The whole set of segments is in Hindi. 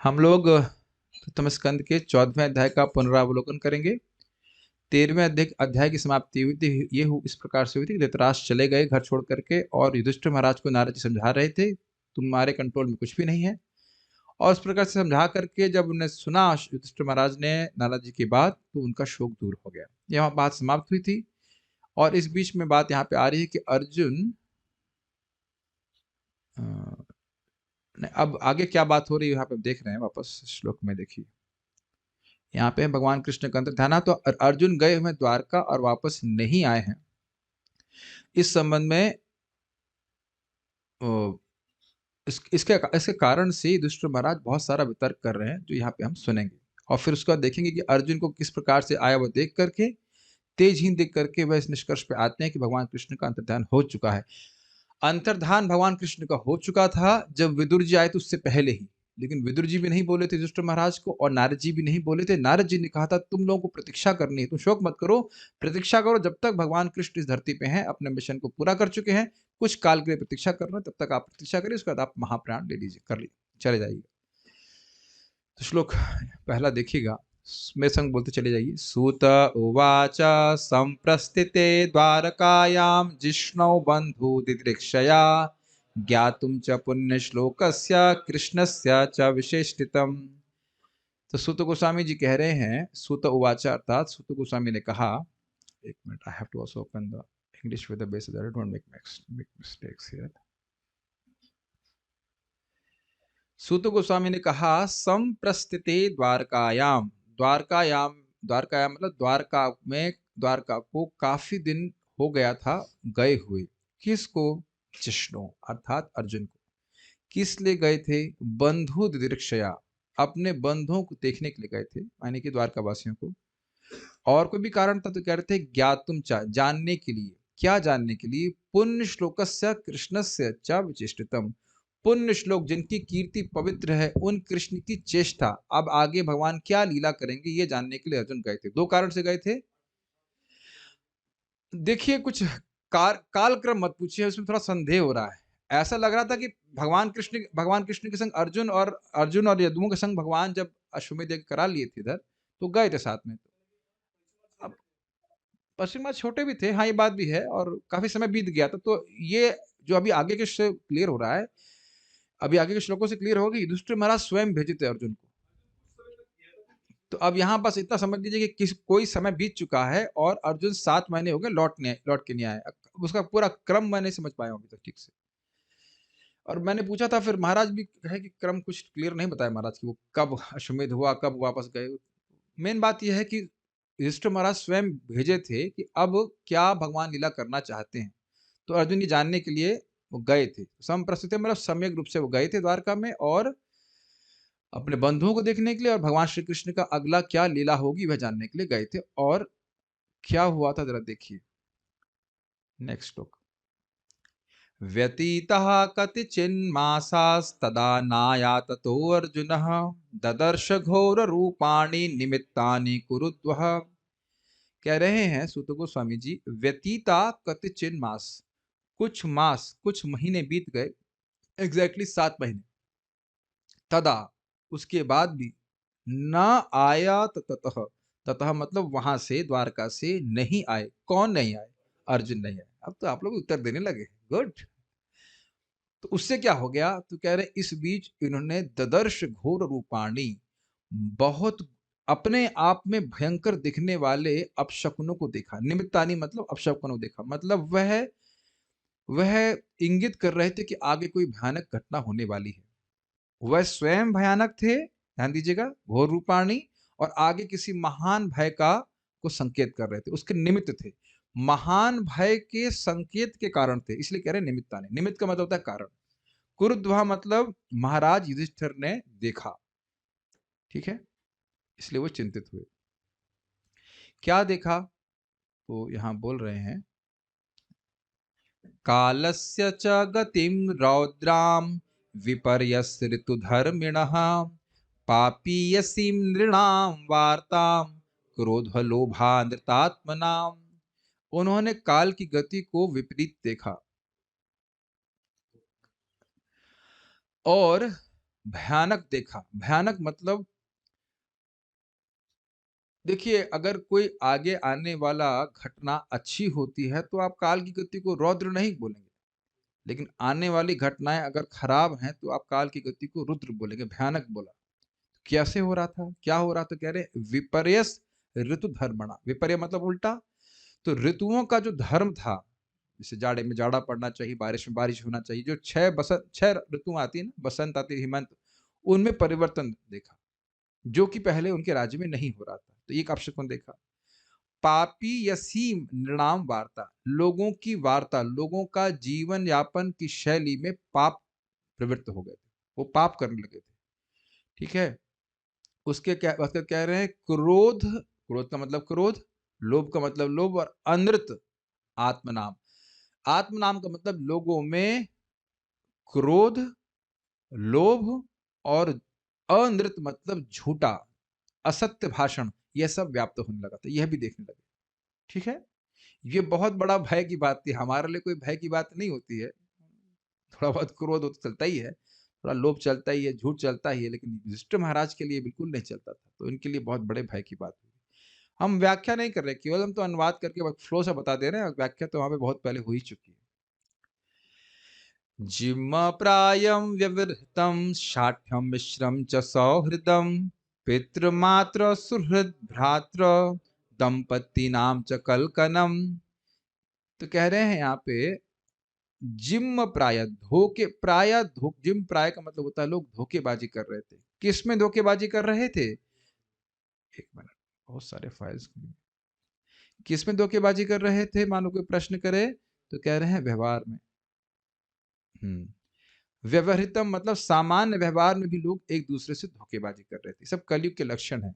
हम लोग प्रथम स्कंद के 14वें अध्याय का पुनरावलोकन करेंगे। 13वें अध्याय की समाप्ति हुई थी, इस प्रकार से हुई थी कि धृतराष्ट्र चले गए घर छोड़ करके और युधिष्ठिर महाराज को नारद जी समझा रहे थे, तुम्हारे कंट्रोल में कुछ भी नहीं है। और उस प्रकार से समझा करके जब उन्हें सुना युधिष्ठिर महाराज ने नारद जी की बात, तो उनका शोक दूर हो गया। यहाँ बात समाप्त हुई थी और इस बीच में बात यहाँ पे आ रही है कि अर्जुन अब आगे क्या बात हो रही है यहाँ पे देख रहे हैं। वापस श्लोक में देखिए, यहाँ पे भगवान कृष्ण का अंतर्ध्यान। तो अर्जुन गए हुए द्वारका और वापस नहीं आए हैं। इस संबंध में इसके कारण से युधिष्ठिर महाराज बहुत सारा वितर्क कर रहे हैं, जो यहाँ पे हम सुनेंगे। और फिर उसके बाद देखेंगे कि अर्जुन को किस प्रकार से आया वो देख करके, तेजहीन देख करके वह इस निष्कर्ष पे आते हैं कि भगवान कृष्ण का अंतर्ध्यान हो चुका है। अंतर्धान भगवान कृष्ण का हो चुका था जब विदुर जी आए थे, उससे पहले ही। लेकिन विदुर जी भी नहीं बोले थे युधिष्ठिर महाराज को, और नारद जी भी नहीं बोले थे। नारद जी ने कहा था तुम लोगों को प्रतीक्षा करनी है, तुम शोक मत करो, प्रतीक्षा करो। जब तक भगवान कृष्ण इस धरती पे हैं, अपने मिशन को पूरा कर चुके हैं, कुछ काल के लिए प्रतीक्षा करना, तब तक आप प्रतीक्षा करिए, उसके बाद आप महाप्राण ले लीजिए, कर लीजिए, चले जाइए। तो श्लोक पहला देखिएगा, मेरे संग बोलते चले जाइए। सूत उवाच संप्रस्थिते द्वारकायां जिष्णौ बंधु दिदृक्षया ज्ञातुं च पुण्यश्लोकस्य कृष्णस्य च विशेषितम्। तो सूत गोस्वामी जी कह रहे हैं, सूत उवाच अर्थात सूत गोस्वामी ने कहा, एक minute, I have to also open the English with the base that don't make mistakes here. सूत गोस्वामी ने कहा संप्रस्थिते द्वारकायाम, द्वारकायाम, द्वारकायाम मतलब द्वारका में, द्वारका को काफी दिन हो गया था गए हुए। किसको? जिष्णु अर्थात अर्जुन को। किस लिए गए थे? बंधु दिदृक्षया, अपने बंधुओं को देखने के लिए गए थे, यानी कि द्वारका वासियों को। और कोई भी कारण था तो कह रहे थे ज्ञातुम चा, जानने के लिए। क्या जानने के लिए? पुण्य श्लोकस्य कृष्णस्य च विचेष्टितम, पुण्य श्लोक जिनकी कीर्ति पवित्र है, उन कृष्ण की चेष्टा, अब आगे भगवान क्या लीला करेंगे, ये जानने के लिए अर्जुन गए थे। दो कारण से गए थे। देखिए, कुछ कालक्रम मत पूछिए, उसमें थोड़ा संदेह हो रहा है। ऐसा लग रहा था कि भगवान कृष्ण के संग अर्जुन और यदुओं के संग भगवान जब अश्वमेध यज्ञ करा लिए थे इधर, तो गए थे साथ में। अब पश्चिम छोटे भी थे, हाँ ये बात भी है, और काफी समय बीत गया था। तो ये जो अभी आगे के से क्लियर हो रहा है, अभी आगे के श्लोकों से क्लियर होगा कि युधिष्ठिर महाराज स्वयं भेजे थे अर्जुन को। तो अब यहाँ बस इतना समझ लीजिए कि कोई समय बीत चुका है और अर्जुन 7 महीने हो गए लौट के नहीं आए। उसका पूरा क्रम मैं नहीं समझ पाया हूँ अभी तक ठीक से। और मैंने पूछा था, फिर महाराज भी है कि क्रम कुछ क्लियर नहीं बताया महाराज कि वो कब अश्वमेध हुआ, कब वापस गए। मेन बात यह है कि युधिष्ठिर महाराज स्वयं भेजे थे कि अब क्या भगवान लीला करना चाहते हैं। तो अर्जुन ये जानने के लिए वो गए थे। संप्रस्थित मतलब सम्यक रूप से वो गए थे द्वारका में, और अपने बंधुओं को देखने के लिए, और भगवान श्री कृष्ण का अगला क्या लीला होगी वह जानने के लिए गए थे। और क्या हुआ था जरा देखिए, नेक्स्ट श्लोक। व्यतीतः कतिचिन्मासास्तदा नायाततो अर्जुनः ददर्श घोर रूपाणि निमित्तानि कुरुद्वः। कह रहे हैं सूत गोस्वामी जी, व्यतीता कतिचिन मास, कुछ मास, कुछ महीने बीत गए, एग्जैक्टली 7 महीने। तदा, उसके बाद भी, न आया ततः, ततः मतलब वहां से, द्वारका से नहीं आए। कौन नहीं आए? अर्जुन नहीं आए। अब तो आप लोग उत्तर देने लगे, गुड। तो उससे क्या हो गया? तो कह रहे इस बीच इन्होंने ददर्श घोर रूपाणी, बहुत अपने आप में भयंकर दिखने वाले अपशकुनों को देखा। निमित्तानी मतलब अपशकुनों देखा, मतलब वह इंगित कर रहे थे कि आगे कोई भयानक घटना होने वाली है। वह स्वयं भयानक थे, ध्यान दीजिएगा, घोर रूपाणी, और आगे किसी महान भय का को संकेत कर रहे थे, उसके निमित्त थे। महान भय के संकेत के कारण थे, इसलिए कह रहे निमित्तानी। निमित्त का मतलब होता है कारण। कुरुद्वा मतलब महाराज युधिष्ठिर ने देखा, ठीक है, इसलिए वो चिंतित हुए। क्या देखा? तो यहां बोल रहे हैं, कालस्य च गतिम रौद्राम विपर्यस ऋतुधर्मिणः पापीयसीम नृणाम वार्ताम क्रोधलोभानृतात्मनाम। उन्होंने काल की गति को विपरीत देखा, और भयानक देखा। भयानक मतलब देखिए, अगर कोई आगे आने वाला घटना अच्छी होती है, तो आप काल की गति को रौद्र नहीं बोलेंगे। लेकिन आने वाली घटनाएँ अगर खराब हैं, तो आप काल की गति को रुद्र बोलेंगे, भयानक बोला। कैसे हो रहा था? क्या हो रहा था? कह रहे विपर्यस ऋतु धर्मणा। विपर्य मतलब उल्टा। तो ऋतुओं का जो धर्म था, जैसे जाड़े में जाड़ा पड़ना चाहिए, बारिश में बारिश होना चाहिए। जो 6 ऋतुएँ आती हैं ना, बसंत आती है, हेमंत, उनमें परिवर्तन देखा, जो कि पहले उनके राज्य में नहीं हो रहा था। तो एक अपशकुन देखा। पापीयसी नृणाम वार्ता, लोगों की वार्ता, लोगों का जीवन यापन की शैली में पाप प्रवृत्त हो गए थे। वो पाप करने लगे थे। ठीक है? उसके कह रहे हैं क्रोध, क्रोध का मतलब क्रोध, लोभ का मतलब लोभ, और अनृत आत्मनाम। आत्मनाम का मतलब लोगों में क्रोध, लोभ और अनृत मतलब झूठा, असत्य भाषण, यह सब व्याप्त होने लगा था। यह भी देखने लगे। ठीक है? ये बहुत बड़ा भय की बात थी। हमारे लिए कोई भय की बात नहीं होती है। थोड़ा बहुत क्रोध हो तो चलता ही है, थोड़ा लोभ चलता ही है, झूठ चलता ही है, लेकिन युधिष्ठिर महाराज के लिए बिल्कुल नहीं चलता था। तो इनके लिए बहुत बड़े भय की बात हुई। हम व्याख्या नहीं कर रहे, केवल हम तो अनुवाद करके फ्लो से बता दे रहे हैं, व्याख्या तो वहां पे बहुत पहले हो ही चुकी है। जिम प्रायम व्यवहृतम शाठ्यम मिश्रम च सौहृदम पितृमात्र सुहृद भ्रात्र दंपति नाम च कलकनम। तो कह रहे हैं यहाँ पे जिम प्राय धोखे, जिम प्राय का मतलब होता है लोग धोखेबाजी कर रहे थे। किस में धोखेबाजी कर रहे थे? एक मिनट, बहुत सारे फाइल्स, किस में धोखेबाजी कर रहे थे? मानो कोई प्रश्न करे तो कह रहे हैं व्यवहार में। व्यवहृतम मतलब सामान्य व्यवहार में भी लोग एक दूसरे से धोखेबाजी कर रहे थे। सब कलयुग के लक्षण है।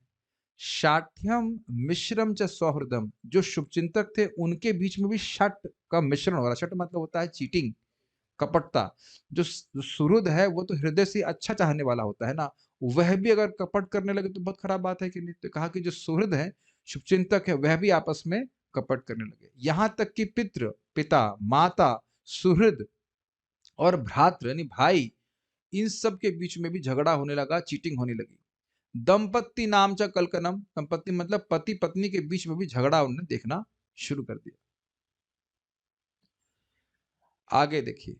शाठ्यम मिश्रम च सौहृदम, जो शुभचिंतक थे उनके बीच में भी शट का मिश्रण हो रहा। शट मतलब होता है चीटिंग, कपटता। जो सुहृद है वो तो हृदय से अच्छा चाहने वाला होता है ना, वह भी अगर कपट करने लगे तो बहुत खराब बात है कि नहीं। तो कहा कि जो सुहृद है, शुभचिंतक है, वह भी आपस में कपट करने लगे। यहां तक कि पितृ, पिता, माता, सुहृद और भ्रातृ यानी भाई, इन सब के बीच में भी झगड़ा होने लगा, चीटिंग होने लगी। दंपत्ति नाम च कलकनम, दंपत्ति मतलब पति पत्नी के बीच में भी झगड़ा उन्होंने देखना शुरू कर दिया। आगे देखिए,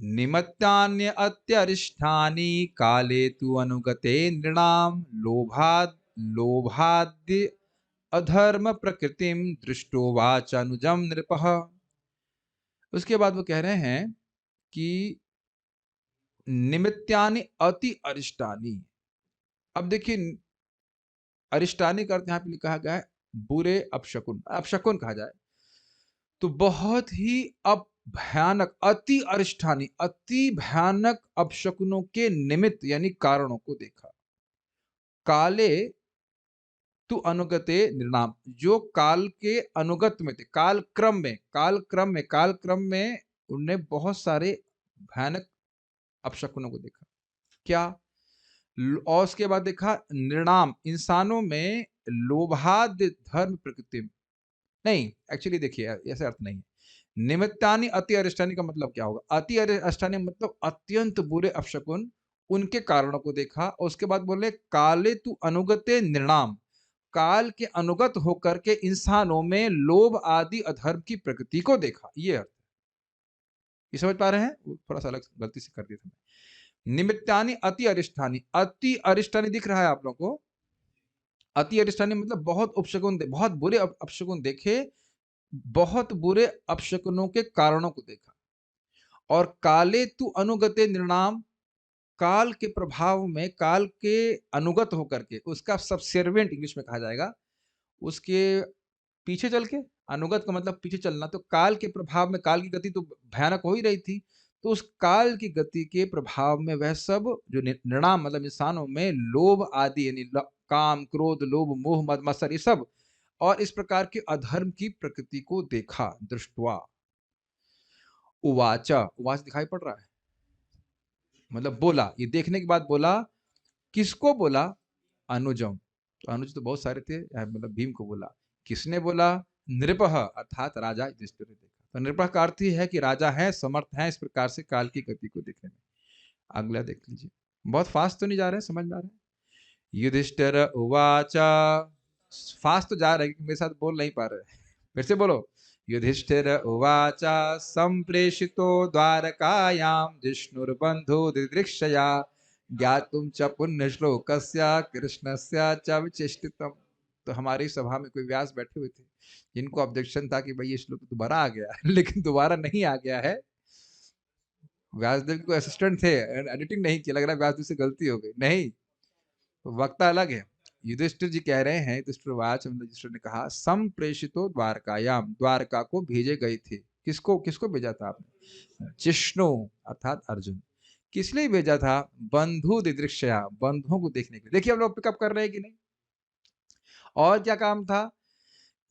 निमित्तान्य अत्यरिष्ठानि काले तु अनुगते नृणाम लोभाद्य अधर्म प्रकृतिम दृष्टो वाचानुजम नृपः। उसके बाद वो कह रहे हैं कि निमित्तानि अति अरिष्टानि। अब देखिए, अरिष्टानि का अर्थ यहाँ पे लिखा गया है बुरे अपशकुन, अपशकुन कहा जाए तो बहुत ही अब भयानक, अति अरिष्ठानी, अति भयानक अपशकुनों के निमित्त यानी कारणों को देखा। काले तु अनुगते निर्णाम, जो काल के अनुगत में थे, काल क्रम में उनने बहुत सारे भयानक अपशकुनों को देखा। क्या? और उसके बाद देखा निर्णाम, इंसानों में लोभाद्य धर्म प्रकृति, नहीं एक्चुअली देखिए ऐसा अर्थ नहीं है। निमित्तानि अति अरिष्टानि का मतलब क्या होगा? अति अरिष्टानि मतलब अत्यंत बुरे अपशकुन, उनके कारणों को देखा। और उसके बाद बोले काले तु अनुगते निर्णाम, काल के अनुगत होकर के इंसानों में लोभ आदि अधर्म की प्रकृति को देखा। ये अर्थ, ये समझ पा रहे हैं? थोड़ा सा अलग गलती से कर दिया था। निमित्तानि अति अरिष्टानि, अति अरिष्टानि दिख रहा है आप लोगों को? अति अरिष्टानि मतलब बहुत उपशकुन, बहुत बुरे अपशकुन देखे, बहुत बुरे अपशकुनों के कारणों को देखा। और काले तु अनुगते निर्णाम, काल के प्रभाव में, काल के अनुगत होकर के, उसका सबसर्वेंट इंग्लिश में कहा जाएगा, उसके पीछे चल के, अनुगत का मतलब पीछे चलना, तो काल के प्रभाव में, काल की गति तो भयानक हो ही रही थी, तो उस काल की गति के प्रभाव में वह सब जो निर्णाम मतलब इंसानों में लोभ आदि यानी काम, क्रोध, लोभ, मोह, मद मत्सर, ये सब और इस प्रकार के अधर्म की प्रकृति को देखा। दृष्टवा, उवाचा, उवाच दिखाई पड़ रहा है, मतलब बोला, ये देखने के बाद बोला। किसको बोला? अनुजम। तो अनुज तो बहुत सारे थे, मतलब भीम को बोला। किसने बोला? नृपः अर्थात राजा युधिष्ठिर ने देखा। तो नृपः का अर्थ ही है कि राजा है, समर्थ है इस प्रकार से काल की गति को देखने में। अगला देख लीजिए। बहुत फास्ट तो नहीं जा रहे हैं, समझ में आ रहा है? युधिष्ठिर उवाच, फास्ट तो जा रहे हैं, मेरे साथ बोल नहीं पा रहे। फिर से बोलो। युधिष्ठिर उवाच संप्रेषितो द्वारकायां जिष्णुर्बन्धु दिदृक्षया ज्ञातुं च पुण्यश्लोकस्य कृष्णस्य च विचेष्टितम्। तो हमारी सभा में कोई व्यास बैठे हुए थे जिनको ऑब्जेक्शन था कि भाई ये श्लोक दोबारा आ गया है, लेकिन दोबारा नहीं आ गया है। व्यासदेव को असिस्टेंट थे, एडिटिंग नहीं किया, लग रहा है व्यासदेव से गलती हो गई। नहीं, वक्ता अलग है। युधिष्ठिर जी कह रहे हैं, युधिष्ठिर ने कहा संप्रेषितो द्वारकायाम, द्वारका को भेजे गए थे। किसको किसको भेजा था आपने? जिष्णु अर्थात अर्जुन। किस लिए भेजा था? बंधु दिदृक्षया, बंधुओं को देखने के लिए। देखिए हम लोग पिकअप कर रहे हैं कि नहीं? और क्या काम था?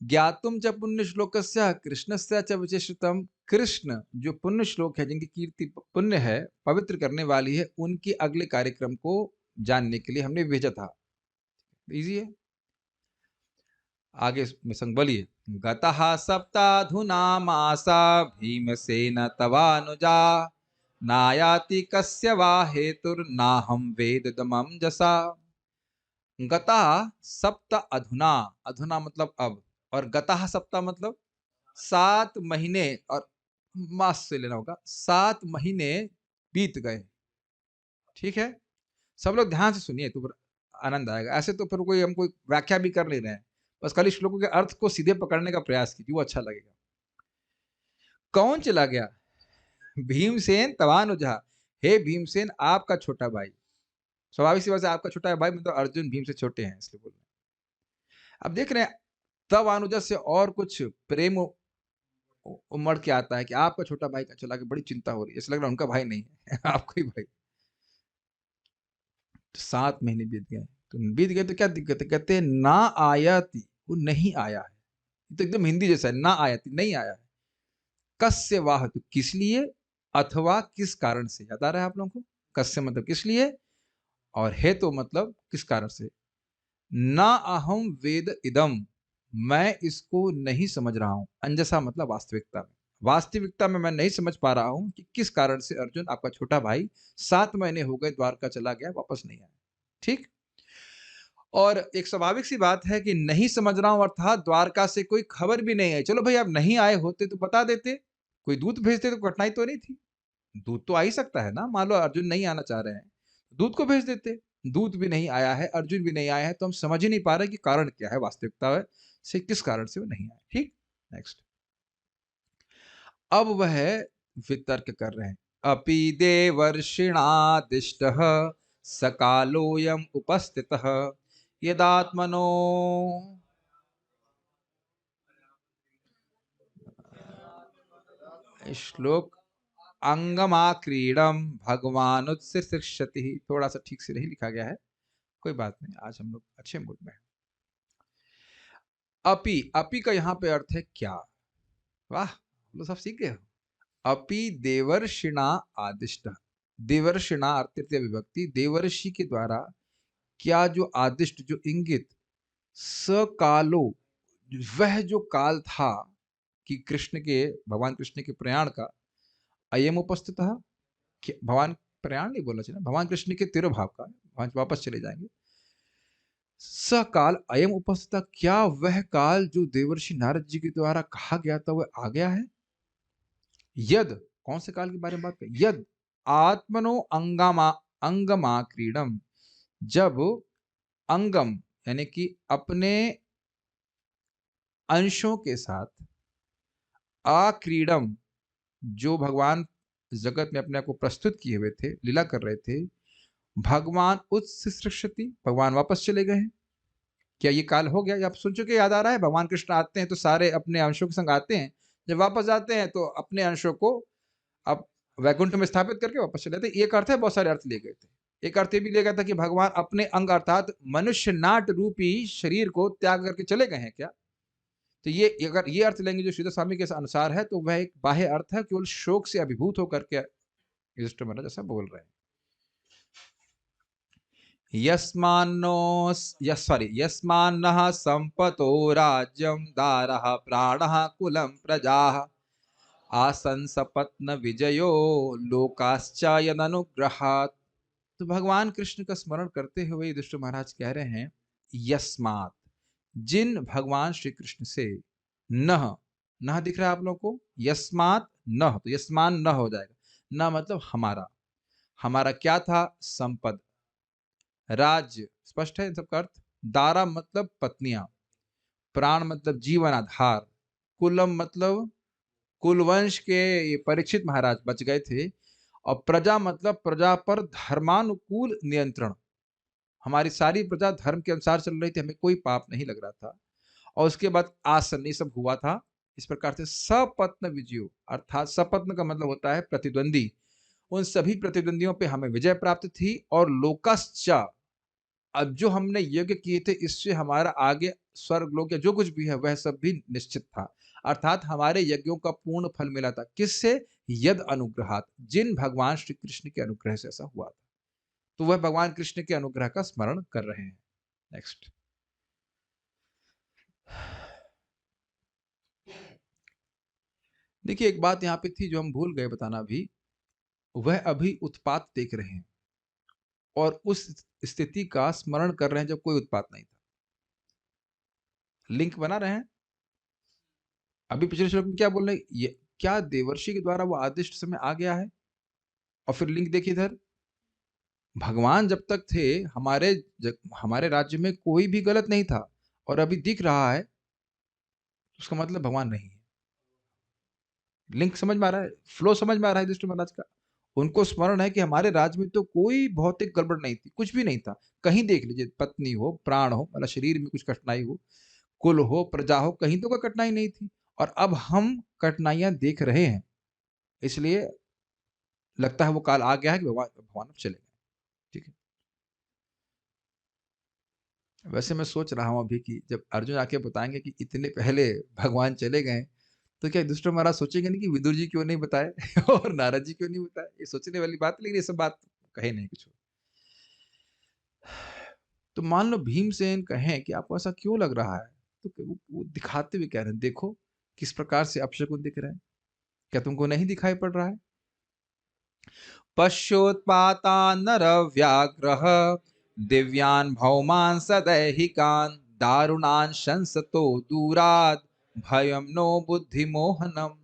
ज्ञातुम च पुण्य श्लोकस्य कृष्णस्य च विचेषितम, कृष्ण जो पुण्य श्लोक है, जिनकी कीर्ति पुण्य है, पवित्र करने वाली है, उनके अगले कार्यक्रम को जानने के लिए हमने भेजा था। इजी है। आगे में संग बोलिए। गतः सप्ताधुना मासा भीमसेन तवानुजा नायाति कस्य वा हेतुर्नाहं वेद दमं जसा। गतः सप्त अधुना, अधुना मतलब अब, और गतः सप्ताह मतलब 7 महीने, और मास से लेना होगा, 7 महीने बीत गए। ठीक है, सब लोग ध्यान से सुनिए तो फिर आनंद आएगा। ऐसे तो फिर कोई हम कोई व्याख्या भी कर ले रहे हैं, बस खाली श्लोकों के अर्थ को सीधे पकड़ने का प्रयास कीजिए, वो अच्छा लगेगा। कौन चला गया? भीमसेन तवानुजा, हे भीमसेन आपका छोटा भाई। स्वाभाविक सी बात है, आपका छोटा भाई मतलब अर्जुन भीम से छोटे हैं, इसलिए बोल रहे हैं। अब देख रहे हैं, तब अनुजा से और कुछ प्रेम उमड़ के आता है कि आपका छोटा भाई का चला के बड़ी चिंता हो रही है, ऐसा लग रहा है उनका भाई नहीं है आपका ही भाई। 7 महीने बीत गए, तो बीत गए तो क्या दिक्कत है? कहते हैं ना आयाति, वो नहीं आया है। तो एकदम हिंदी जैसा है, ना आयाति, नहीं आया है। कस्य वाह, तो किस लिए, अथवा किस कारण से। याद आ रहा है आप लोगों को? कस्य मतलब किस लिए, और हे तो मतलब किस कारण से। ना अहम वेद इदम, मैं इसको नहीं समझ रहा हूं। अंजसा मतलब वास्तविकता में, वास्तविकता में मैं नहीं समझ पा रहा हूं कि किस कारण से अर्जुन आपका छोटा भाई 7 महीने हो गए द्वारका चला गया, वापस नहीं आया। ठीक। और एक स्वाभाविक सी बात है कि नहीं समझ रहा हूं अर्थात द्वारका से कोई खबर भी नहीं है। चलो भाई, आप नहीं आए होते तो बता देते, कोई दूत भेजते तो कठिनाई तो नहीं थी। दूत तो आ ही सकता है ना, मान लो अर्जुन नहीं आना चाह रहे हैं, दूत को भेज देते। दूत भी नहीं आया है, अर्जुन भी नहीं आया है, तो हम समझ ही नहीं पा रहे कि कारण क्या है, वास्तविकता से किस कारण से वो नहीं आए। ठीक, नेक्स्ट। अब वह वितर्क कर रहे हैं। अपि देवर्षिणादिष्टः सकालोऽयम् उपस्थितः यदात्मनो, श्लोक अंगमाक्रीडम भगवानुत्सिष्यति, थोड़ा सा ठीक से नहीं लिखा गया है, कोई बात नहीं, आज हम लोग अच्छे मूड में हैं। अपि, अपि का यहाँ पे अर्थ है क्या। वाह, लोग सब सीख गए हो। अपि देवर्षिणा आदिष्ट, देवर्षिणा अर्थ तृतीय विभक्ति, देवर्षि के द्वारा क्या जो आदिष्ट, जो इंगित, सकालो, वह जो काल था कि कृष्ण के, भगवान कृष्ण के प्रयाण का, अयम उपस्थित, भगवान प्रयाण नहीं बोलना चाहिए, भगवान कृष्ण के तिरुभाव का, वापस चले जाएंगे। सकाल अयम उपस्थित, क्या वह काल जो देवर्षि नारद जी के द्वारा कहा गया था वह आ गया है। यद, कौन से काल के बारे में बात करें? यद आत्मनो अंगमा, अंगमा क्रीडम, जब अंगम यानी कि अपने अंशों के साथ, आक्रीडम जो भगवान जगत में अपने आप को प्रस्तुत किए हुए थे, लीला कर रहे थे, भगवान उत्सिष्यति, भगवान वापस चले गए हैं। क्या ये काल हो गया? आप सुन चुके, याद आ रहा है? भगवान कृष्ण आते हैं तो सारे अपने अंशों के संग आते हैं, जब वापस जाते हैं तो अपने अंशों को अब वैकुंठ में स्थापित करके वापस चले जाते। एक अर्थ है, बहुत सारे अर्थ लिए गए थे। एक अर्थ ये भी लिया गया था कि भगवान अपने अंग अर्थात मनुष्य नाट रूपी शरीर को त्याग करके चले गए हैं क्या। तो ये अगर ये अर्थ लेंगे जो श्रीधर स्वामी के अनुसार है, तो वह एक बाह्य अर्थ है, केवल शोक से अभिभूत होकर के युधिष्ठिर महाराज ऐसा बोल रहे हैं। यस्मान्नः संपतो राज्यं दारः प्राणः कुलं प्रजाः आसन् सपत्न विजयो लोकाश्च यदनुग्रहात्। तो भगवान कृष्ण का स्मरण करते हुए युधिष्ठिर महाराज कह रहे हैं, यस्मात्, जिन भगवान श्री कृष्ण से, नह, नह दिख रहा है आप लोगों को, यस्मात् नह, तो यस्मान न हो जाएगा, न मतलब हमारा, हमारा क्या था, संपद, राज्य, स्पष्ट है इन सबका अर्थ, दारा मतलब पत्नियां, प्राण मतलब जीवन आधार, कुलम मतलब कुलवंश के ये परीक्षित महाराज बच गए थे, और प्रजा मतलब प्रजा पर धर्मानुकूल नियंत्रण, हमारी सारी प्रजा धर्म के अनुसार चल रही थी, हमें कोई पाप नहीं लग रहा था। और उसके बाद आसन, ये सब हुआ था। इस प्रकार से सपत्न विजयो, अर्थात सपत्न का मतलब होता है प्रतिद्वंदी, उन सभी प्रतिद्वंदियों पे हमें विजय प्राप्त थी। और लोकश्च, अब जो हमने यज्ञ किए थे इससे हमारा आगे स्वर्ग लोक या जो कुछ भी है वह सब भी निश्चित था, अर्थात हमारे यज्ञों का पूर्ण फल मिला था। किससे? यद अनुग्रहात, जिन भगवान श्री कृष्ण के अनुग्रह से ऐसा हुआ था। तो वह भगवान कृष्ण के अनुग्रह का स्मरण कर रहे हैं। नेक्स्ट, देखिए एक बात यहाँ पे थी जो हम भूल गए बताना भी, वह अभी उत्पात देख रहे हैं और उस स्थिति का स्मरण कर रहे हैं जब कोई उत्पात नहीं था। लिंक बना रहे हैं। अभी पिछले श्लोक में क्या बोल रहे हैं, ये क्या देवर्षि के द्वारा वो आदिष्ट समय आ गया है। और फिर लिंक देखिए इधर, भगवान जब तक थे हमारे राज्य में कोई भी गलत नहीं था, और अभी दिख रहा है, उसका मतलब भगवान नहीं है। लिंक समझ में आ रहा है, फ्लो समझ में आ रहा है युधिष्ठिर महाराज का। उनको स्मरण है कि हमारे राज्य में तो कोई भौतिक गड़बड़ नहीं थी, कुछ भी नहीं था। कहीं देख लीजिए, पत्नी हो, प्राण हो, मतलब शरीर में कुछ कठिनाई हो, कुल हो, प्रजा हो, कहीं तो कोई कठिनाई नहीं थी। और अब हम कठिनाइयां देख रहे हैं, इसलिए लगता है वो काल आ गया है कि भगवान भगवान अब चले गए। ठीक है। वैसे मैं सोच रहा हूं अभी कि जब अर्जुन आके बताएंगे कि इतने पहले भगवान चले गए, तो क्या युधिष्ठिर महाराज सोचेंगे नहीं कि विदुर जी क्यों नहीं बताए और नारद जी क्यों नहीं बताए। ये सोचने वाली बात है, लेकिन ये सब बात कहे नहीं कुछ। तो मान लो भीमसेन कहें कि आपको ऐसा क्यों लग रहा है, तो वो दिखाते हुए कह रहे हैं, देखो किस प्रकार से अपशकुन दिख रहे हैं, क्या तुमको नहीं दिखाई पड़ रहा है। पश्योत्पाता नर व्याघ्रः दिव्यान् भौमान् सदैहिकान् दारुणान् शंसतो दूरात् भयं नो बुद्धिमोहनम।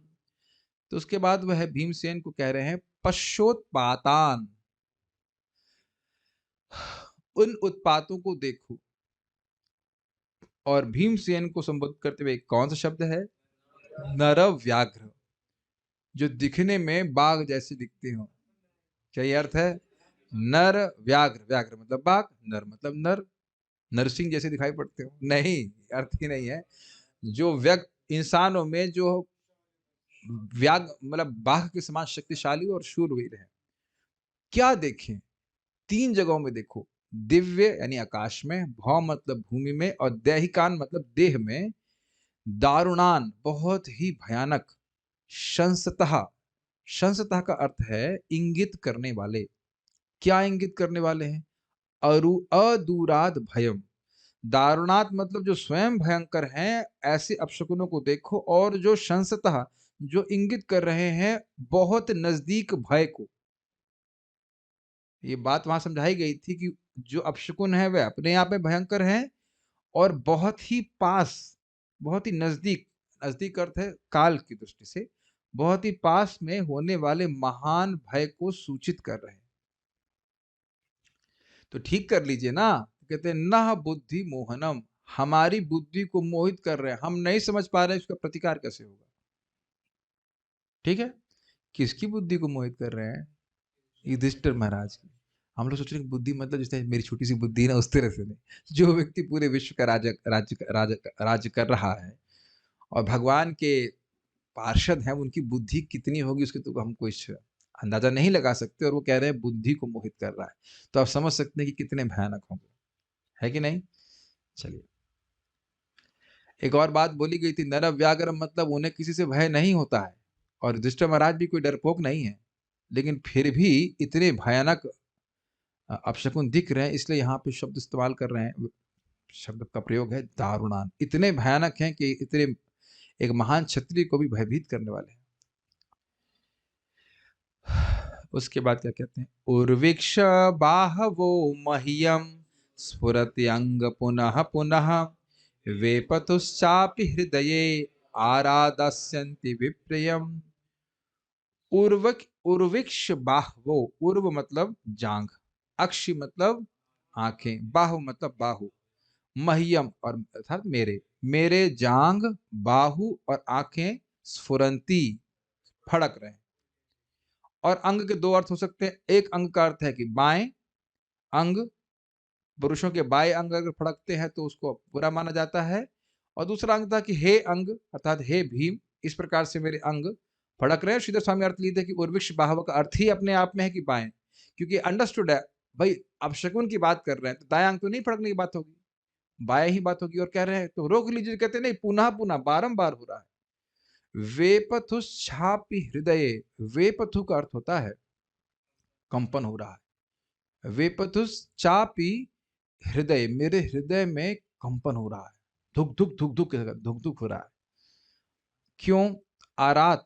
तो उसके बाद वह भीमसेन को कह रहे हैं, पश्योत्पातान, उन उत्पातों को देखो। और भीमसेन को संबोधित करते हुए कौन सा शब्द है, नर व्याघ्र, जो दिखने में बाघ जैसे दिखते हो। क्या ये अर्थ है? नर व्याघ्र, व्याघ्र मतलब बाघ, नर मतलब नर, नरसिंह जैसे दिखाई पड़ते हो, नहीं, अर्थ ही नहीं है। जो व्यक्ति इंसानों में जो व्याघ्र मतलब बाघ के समान शक्तिशाली और शूरवीर है। क्या देखें? तीन जगहों में देखो, दिव्य यानी आकाश में, भौ मतलब भूमि में, और दैहिकान मतलब देह में, दारुणान बहुत ही भयानक, शंसतः, शंसतः का अर्थ है इंगित करने वाले। क्या इंगित करने वाले हैं? अदूराद भयम, दारुणात मतलब जो स्वयं भयंकर हैं, ऐसे अपशकुनों को देखो। और जो शंसतः, जो इंगित कर रहे हैं बहुत नजदीक भय को। ये बात वहां समझाई गई थी कि जो अपशकुन है वह अपने आप में भयंकर हैं, और बहुत ही पास, बहुत ही नजदीक, नजदीक अर्थ है काल की दृष्टि से, बहुत ही पास में होने वाले महान भय को सूचित कर रहे हैं। तो ठीक कर लीजिए ना। कहते हैं न बुद्धि मोहनम, हमारी बुद्धि को मोहित कर रहे हैं, हम नहीं समझ पा रहे इसका प्रतिकार कैसे होगा। ठीक है, किसकी बुद्धि को मोहित कर रहे हैं? युधिष्ठिर महाराज की। हम लोग सोच रहे हैं बुद्धि मतलब जैसे मेरी छोटी सी बुद्धि ना, उस तरह से नहीं। जो व्यक्ति पूरे विश्व का राज्य कर रहा है, और भगवान के पार्षद हैं, उनकी बुद्धि कितनी होगी उसके तो हम कुछ अंदाजा नहीं लगा सकते। और वो कह रहे हैं बुद्धि को मोहित कर रहा है, तो आप समझ सकते हैं कि कितने भयानक होंगे, है कि नहीं। चलिए, एक और बात बोली गई थी, नर व्याघ्र मतलब उन्हें किसी से भय नहीं होता है, और युधिष्ठिर महाराज भी कोई डरपोक नहीं है, लेकिन फिर भी इतने भयानक अपशकुन दिख रहे हैं, इसलिए यहाँ पे शब्द इस्तेमाल कर रहे हैं। शब्द का प्रयोग है दारुणान, इतने भयानक हैं कि इतने एक महान क्षत्रिय को भी भयभीत करने वाले हैं। उसके बाद क्या कहते हैं, उर्विक्ष बाहवो मह्यम स्फुरति अंग पुनः पुनः वेपतुश्चापि हृदये आराधस्यन्ति विप्रियम। उर्वक उर्विक्ष बाहवो, उर्व मतलब जांघ, अक्षि मतलब आंखें, बाहु मतलब बाहु, मह्यम और अर्थात मेरे, मेरे जांघ बाहु और आंखें स्फुरंती फड़क रहे हैं। और अंग के दो अर्थ हो सकते हैं, एक अंग का अर्थ है कि बाएं अंग, पुरुषों के बाएं अंग अगर फड़कते हैं तो उसको बुरा माना जाता है। और दूसरा अंग था कि हे अंग अर्थात हे भीम, इस प्रकार से मेरे अंग फड़क रहे हैं। श्रीधर स्वामी अर्थ लिए थे कि उर्विक्ष बाहव का अर्थ ही अपने आप में है कि बाएं, क्योंकि अंडरस्टूड है भाई, आप शकुन की बात कर रहे हैं तो दाएं अंग तो नहीं फड़कने की बात होगी, बाएं ही बात होगी। और कह रहे हैं तो रोक लीजिए, कहते नहीं पुनः पुनः बारंबार हो रहा है। वेपथुश्चापि हृदये, वेपथु का अर्थ होता है कंपन हो रहा है, वेपथुश्चापि हृदय, मेरे हृदय में कंपन हो रहा है, धुक धुक धुक धुक धुक धुक हो रहा है। क्यों? आरात,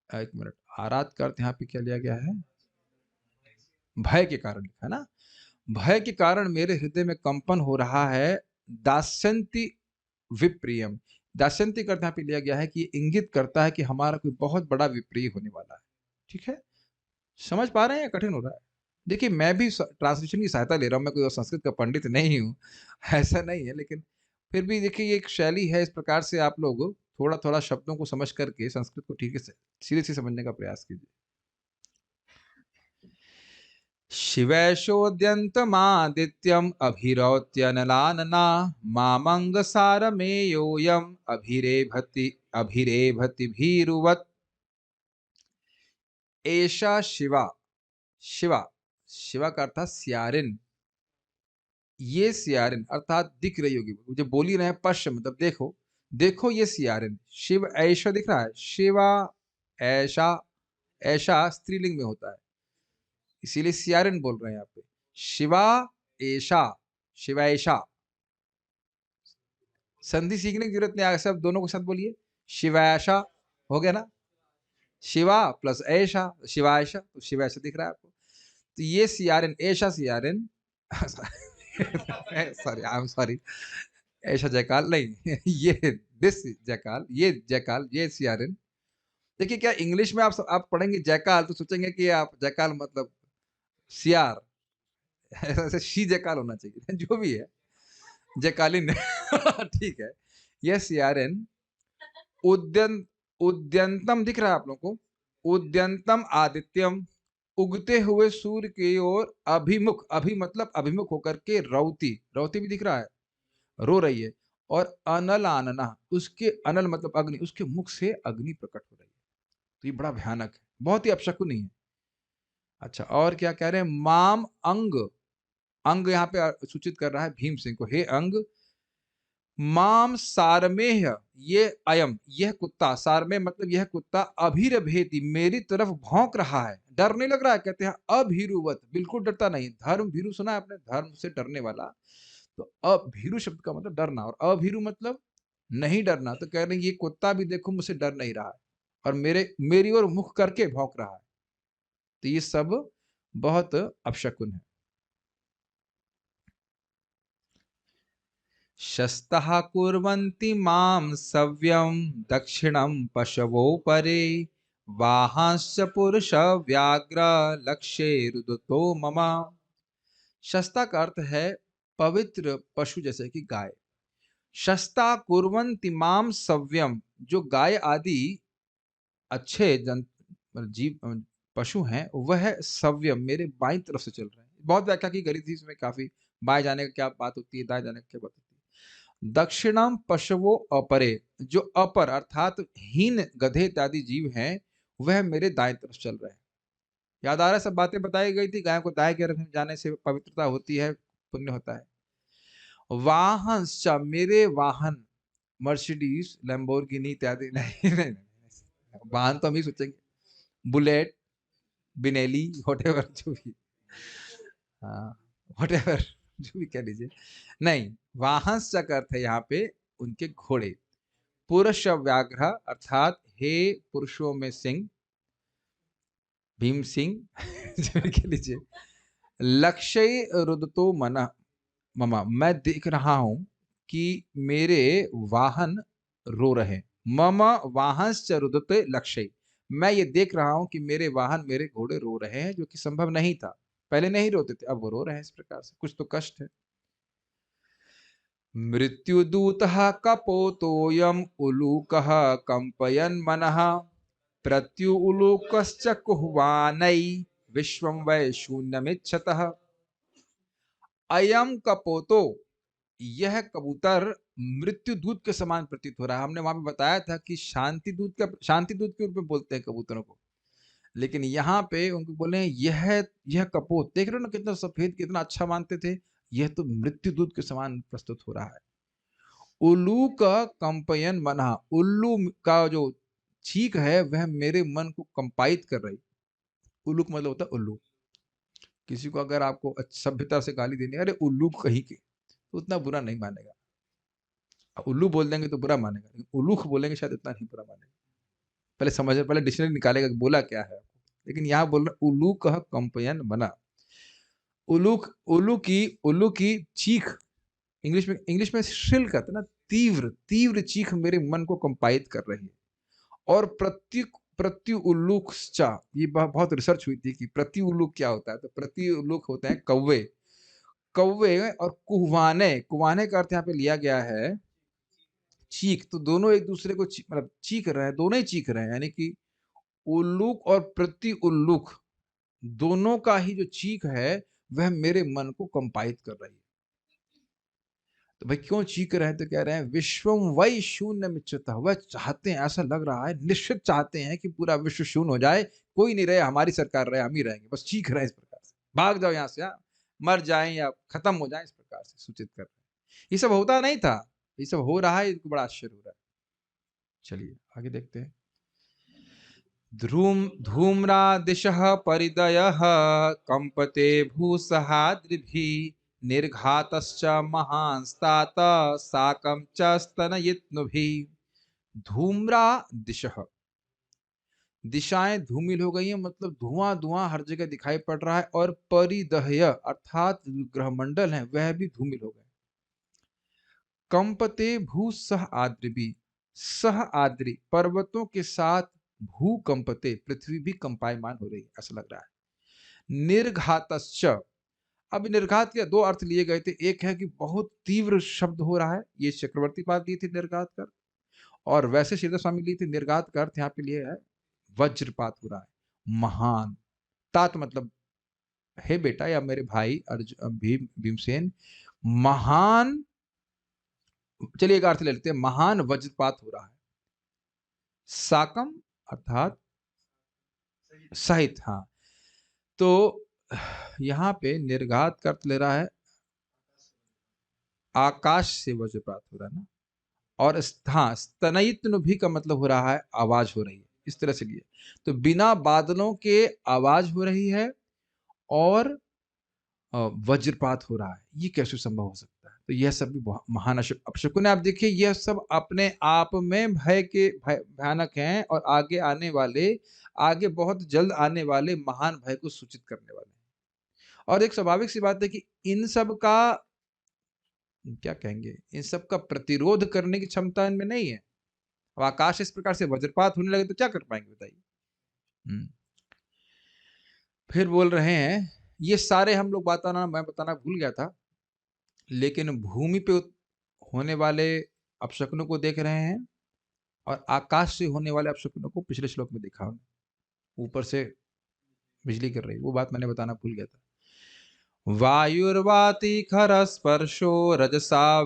एक मिनट, आरात का अर्थ यहाँ पे क्या लिया गया है? भय के कारण लिखा है ना, भय के कारण मेरे हृदय में कंपन हो रहा है। दास्यंति विप्रियम, दास्यंति का अर्थ यहाँ पे लिया गया है कि ये इंगित करता है कि हमारा कोई बहुत बड़ा विप्रिय होने वाला है। ठीक है, समझ पा रहे हैं या कठिन हो रहा है? देखिए मैं भी ट्रांसलेशन की सहायता ले रहा हूँ, मैं कोई संस्कृत का पंडित नहीं हूँ, ऐसा नहीं है, लेकिन फिर भी देखिए ये एक शैली है, इस प्रकार से आप लोग थोड़ा थोड़ा शब्दों को समझ करके संस्कृत को ठीक से सीधे से समझने का प्रयास कीजिए। शिवैशोद्यन्तमादित्यम् अभिरौत्यनलानना मामंग सारमेयोऽयम् अभिरेभति भीरुवत्। एषा शिवा, शिवा, शिवा का अर्थ सियारिन, ये सियारिन अर्थात दिख रही होगी, जो बोल ही रहे हैं पश्य मतलब देखो, देखो ये सियारिन। शिव ऐशा दिख रहा है, शिवा ऐशा, ऐशा स्त्रीलिंग में होता है, इसीलिए सियारिन बोल रहे हैं यहाँ पे। शिवा ऐशा, शिवा ऐशा, संधि सीखने की जरूरत नहीं है, सब दोनों को साथ बोलिए, शिवैशा, हो गया ना, शिवा प्लस ऐशा, शिवायशा, तो शिवैशा दिख रहा है आपको। तो ये सियारिन, ऐशा सियारिन सॉरी, आई एम सॉरी, ऐशा जयकाल नहीं ये दिस जयकाल, ये जयकाल, ये सियारिन। देखिए क्या इंग्लिश में आप पढ़ेंगे जयकाल तो सोचेंगे कि आप जयकाल मतलब सियार, ऐसे शी जयकाल होना चाहिए जो भी है, जयकालिन ठीक है। यह सियारिन उद्यन उद्यंतम दिख रहा है आप लोगों को, उद्यंतम आदित्यम, उगते हुए सूर्य की ओर अभिमुख, अभि मतलब अभिमुख होकर के रौती, रौती भी दिख रहा है, रो रही है। और अनल आनना, उसके अनल मतलब अग्नि, उसके मुख से अग्नि प्रकट हो रही है। तो ये बड़ा भयानक है, बहुत ही अपशकुनी है। अच्छा, और क्या कह रहे हैं? माम अंग, अंग यहाँ पे सूचित कर रहा है भीम सिंह को, हे अंग। माम सारमेह, ये अयम, यह कुत्ता, सारमेह मतलब यह कुत्ता, अभिरभेति मेरी तरफ भौंक रहा है, डर नहीं लग रहा है, कहते हैं अभीरुवत, बिल्कुल डरता नहीं। धर्म भीरु सुना है आपने, धर्म से डरने वाला, तो अभीरु शब्द का मतलब डरना, और अभीरु मतलब नहीं डरना। तो कह रहे हैं ये कुत्ता भी देखो मुझसे डर नहीं रहा है और मेरी ओर मुख करके भौंक रहा है। तो ये सब बहुत अपशकुन है। शस्तः कुर्वन्ति मां सव्यं दक्षिणं पशवो परे वाहांश्च पुरुष व्याघ्र लक्ष्ये रुदतो मम। शस्ता का अर्थ है पवित्र पशु जैसे कि गाय। शस्ता कुर्वन्ति माम सव्यम, जो गाय आदि अच्छे जीव पशु हैं वह सव्यम मेरे बाईं तरफ से चल रहे हैं। बहुत व्याख्या की गई थी इसमें, काफी बाएं जाने का क्या बात होती है, दाएं जाने का क्या बात होती है। दक्षिणम पशवो अपरे, जो अपर अर्थात हीन गधे इत्यादि जीव हैं वह मेरे दाएं तरफ चल रहे हैं। याद आ रहा है, सब बातें बताई गई थी, गाय को दाएं की तरफ जाने से पवित्रता होती है, पुण्य होता है। वाहन, मेरे वाहन, मर्सिडीज लैम्बोर्गिनी इत्यादि नहीं, नहीं, नहीं, वाहन तो हम ही सोचेंगे, बुलेट, बिनेली, व्हाटएवर जो भी, हाँ व्हाटएवर जो भी कह लीजिए, नहीं, वाहन का अर्थ है यहाँ पे उनके घोड़े। पुरुष व्याघ्र अर्थात हे पुरुषों में सिंह, भीम सिंह लिख लीजिए। लक्ष्य रुदतो मन ममा, मैं देख रहा हूं कि मेरे वाहन रो रहे। मम वाहंश्च रुदते लक्ष्य, मैं ये देख रहा हूं कि मेरे वाहन, मेरे घोड़े रो रहे हैं, जो कि संभव नहीं था। पहले नहीं रोते थे, अब वो रो रहे हैं। इस प्रकार से कुछ तो कष्ट है। मृत्युदूतः कपोतोऽयम् उलूकः कम्पयन् मनः प्रत्युलूकश्च कुह्वानै विश्वं वै शून्यमिच्छतः। अयम कपोतो, यह कबूतर मृत्यु दूत के समान प्रतीत हो रहा है। हमने वहां पे बताया था कि शांति दूत के रूप में बोलते हैं कबूतरों को, लेकिन यहाँ पे उनको बोले हैं यह कपोत, देख रहे हो ना कितना सफेद, कितना अच्छा मानते थे, यह तो मृत्यु दूत के समान प्रस्तुत हो रहा है। उल्लू का कंपयन मना, उल्लू का जो चीख है वह मेरे मन को कंपाइत कर रही। उल्लू का मतलब होता है उल्लू। किसी को अगर आपको सभ्यता से गाली देनी है, अरे उल्लू कहीं के, तो उतना बुरा नहीं मानेगा। उल्लू बोल देंगे तो बुरा मानेगा, लेकिन उल्लूख बोलेंगे शायद इतना नहीं बुरा मानेगा। पहले समझ, पहले डिक्शनरी निकालेगा कि बोला क्या है। लेकिन यहाँ बोल रहे उल्लू कह कंपयन बना। उल्लूक, उल्लू की चीख, इंग्लिश में श्रिल कहते हैं ना, तीव्र तीव्र चीख मेरे मन को कंपाइत कर रही है। और प्रत्यु उल्लूक, ये बहुत रिसर्च हुई थी कि प्रति उल्लूक क्या होता है। तो प्रति उल्लूक होते हैं कौवे, कौवे और कुहवाने, कुहवाने का अर्थ यहाँ पे लिया गया है चीख। तो दोनों एक दूसरे को मतलब चीख रहे हैं, दोनों ही चीख रहे हैं, यानी कि उल्लूक और प्रति उल्लूक दोनों का ही जो चीख है वह मेरे मन को कंपाइत कर रही है। तो भाई क्यों चीख रहे हैं? तो कह रहे हैं विश्वम वै शून्य मिच्छता, वह चाहते हैं, ऐसा लग रहा है निश्चित चाहते हैं कि पूरा विश्व शून्य हो जाए, कोई नहीं रहे, हमारी सरकार रहे, हम ही रहेंगे। बस चीख रहे हैं इस प्रकार से, भाग जाओ यहाँ से, यहाँ मर जाए या खत्म हो जाए, इस प्रकार से सूचित कर रहे हैं। ये सब होता नहीं था, ये सब हो रहा है, इनको बड़ा आश्चर्य हो रहा है। चलिए आगे देखते हैं। धूम्रादिशः परिदयः कंपते भूसहाद्रिभिः निर्घातश्च महांस्तात साकं च स्तनयित्नुभिः। धूम्रा दिशः, दिशाएं धूमिल हो गई हैं, मतलब धुआं धुआं हर जगह दिखाई पड़ रहा है। और परिदह्य अर्थात ग्रहमंडल है वह भी धूमिल हो गए। कंपते भू सह आद्रिभी, सह आद्रि पर्वतों के साथ, भूकंपते पृथ्वी भी कंपायमान हो रही है, ऐसा लग रहा है। निर्घातश्च, अब निर्घात के दो अर्थ लिए गए थे। एक है कि बहुत तीव्र शब्द हो रहा है, ये चक्रवर्ती पाद लिए थे निर्घात कर, और वैसे श्रीधर स्वामी लिए थे निर्घात का अर्थ यहाँ पे लिए है वज्रपात हो रहा है, महान। तात मतलब हे बेटा या मेरे भाई अर्जुन, भीमसेन, महान, चलिए एक अर्थ ले लेते हैं, महान वज्रपात हो रहा है। साकम अर्थात सहित, हाँ। तो यहाँ पे निर्घात का अर्थ ले रहा है आकाश से वज्रपात हो रहा है ना। और हाँ, स्तनयित्नु भी का मतलब हो रहा है आवाज हो रही है, इस तरह से लिए। तो बिना बादलों के आवाज हो रही है और वज्रपात हो रहा है, ये कैसे संभव हो सकता है? तो यह सब भी महान अपशकुन है। आप देखिए यह सब अपने आप में भयानक हैं, और आगे बहुत जल्द आने वाले महान भय को सूचित करने वाले हैं। और एक स्वाभाविक सी बात है कि इन सब का क्या कहेंगे, इन सब का प्रतिरोध करने की क्षमता इनमें नहीं है। अब आकाश इस प्रकार से वज्रपात होने लगे तो क्या कर पाएंगे बताइए। फिर बोल रहे हैं, ये सारे हम लोग मैं बताना भूल गया था, लेकिन भूमि पे होने वाले अपशकुनों को देख रहे हैं, और आकाश से होने वाले अपशकुनों को पिछले श्लोक में देखा। ऊपर से बिजली गिर रही, वो बात मैंने बताना भूल गया था। वायुर्वाति खरस्पर्शो रजसा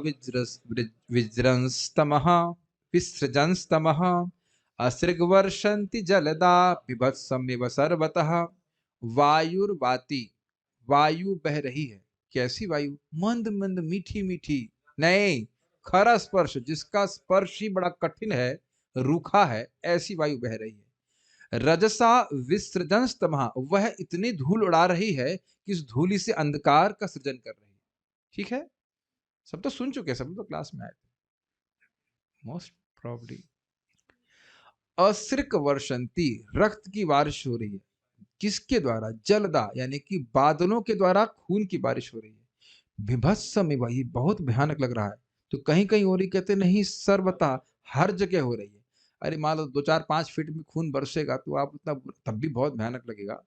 विजृंस्तमः विसृजंस्तमः असृग्वर्षन्ति जलदा बिभत्समिव सर्वतः। वायुर्वाति, वायु बह रही है। कैसी वायु? मंद मंद मीठी मीठी नहीं, खरा स्पर्श, जिसका स्पर्श ही बड़ा कठिन है, रूखा है, ऐसी वायु बह रही है। रजसा विसृजंस्तमः, वह इतनी धूल उड़ा रही है कि इस धूली से अंधकार का सृजन कर रही है। ठीक है, सब तो सुन चुके, सब तो क्लास में आए थे मोस्ट प्रोबेबली। असृक वर्षंती, रक्त की बारिश हो रही है। किसके द्वारा? जलदा यानी कि बादलों के द्वारा खून की बारिश हो रही है। बीभत्सम एव ये बहुत भयानक लग रहा है। तो कहीं-कहीं हो रही, कहते नहीं सर्वथा हर जगह हो रही है। अरे मान लो 2, 4, 5 फीट में खून बरसेगा तो आप उतना तब भी बहुत भयानक लगेगा।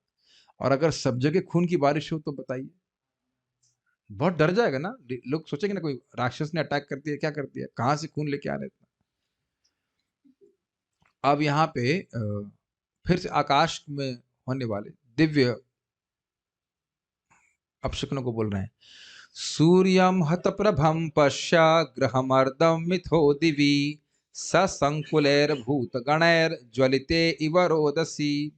और अगर सब जगह खून की बारिश हो तो बताइए? बहुत डर जाएगा ना। लोग सोचेंगे ना कोई राक्षस ने अटैक कर दिया, क्या कर दिया? कहाँ से खून लेके आ रहे थे? अब यहाँ पे फिर से आकाश में होने वाले दिव्य अपशकुनों को बोल रहे हैं। सूर्यं हतप्रभं पश्या ग्रहमर्दं मिथो दिवि ससंकुलैर्भूतगणैर्ज्वलिते इव रोदसी।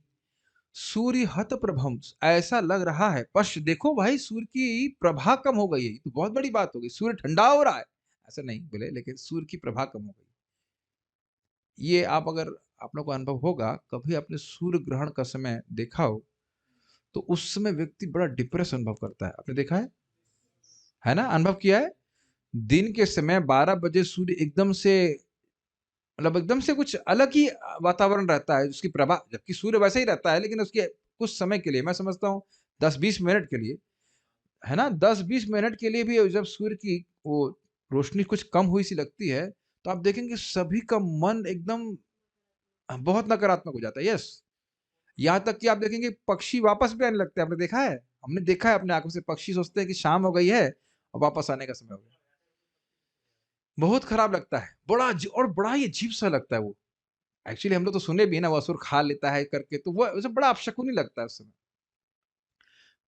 सूर्य हत प्रभम, ऐसा लग रहा है, पश्च देखो भाई सूर्य की प्रभा कम हो गई है। ये तो बहुत बड़ी बात हो गई, सूर्य ठंडा हो रहा है, ऐसा नहीं बोले, लेकिन सूर्य की प्रभा कम हो गई। ये आप अगर आप लोग को अनुभव होगा, कभी आपने सूर्य ग्रहण का समय देखा हो तो उस समय व्यक्ति बड़ा डिप्रेस अनुभव करता है। आपने देखा है ना, अनुभव किया है? दिन के समय 12 बजे सूर्य एकदम से, मतलब एकदम से कुछ अलग ही वातावरण रहता है, उसकी प्रभा, जबकि सूर्य वैसे ही रहता है, लेकिन उसके कुछ समय के लिए, मैं समझता हूँ 10-20 मिनट के लिए, है ना, 10-20 मिनट के लिए भी जब सूर्य की वो रोशनी कुछ कम हुई सी लगती है, तो आप देखेंगे सभी का मन एकदम बहुत नकारात्मक हो जाता है। यस, यहाँ तक कि आप देखेंगे पक्षी वापस भी आने लगते हैं। आपने देखा है? हमने देखा है अपने आंखों से, पक्षी सोचते हैं कि शाम हो गई है और वापस आने का समय हो गया। बहुत खराब लगता है, और बड़ा ही अजीब सा लगता है वो। एक्चुअली हम लोग तो सुने भी है ना, वो असुर खा लेता है करके, तो वो उसे बड़ा अपशकुनी लगता है उस समय।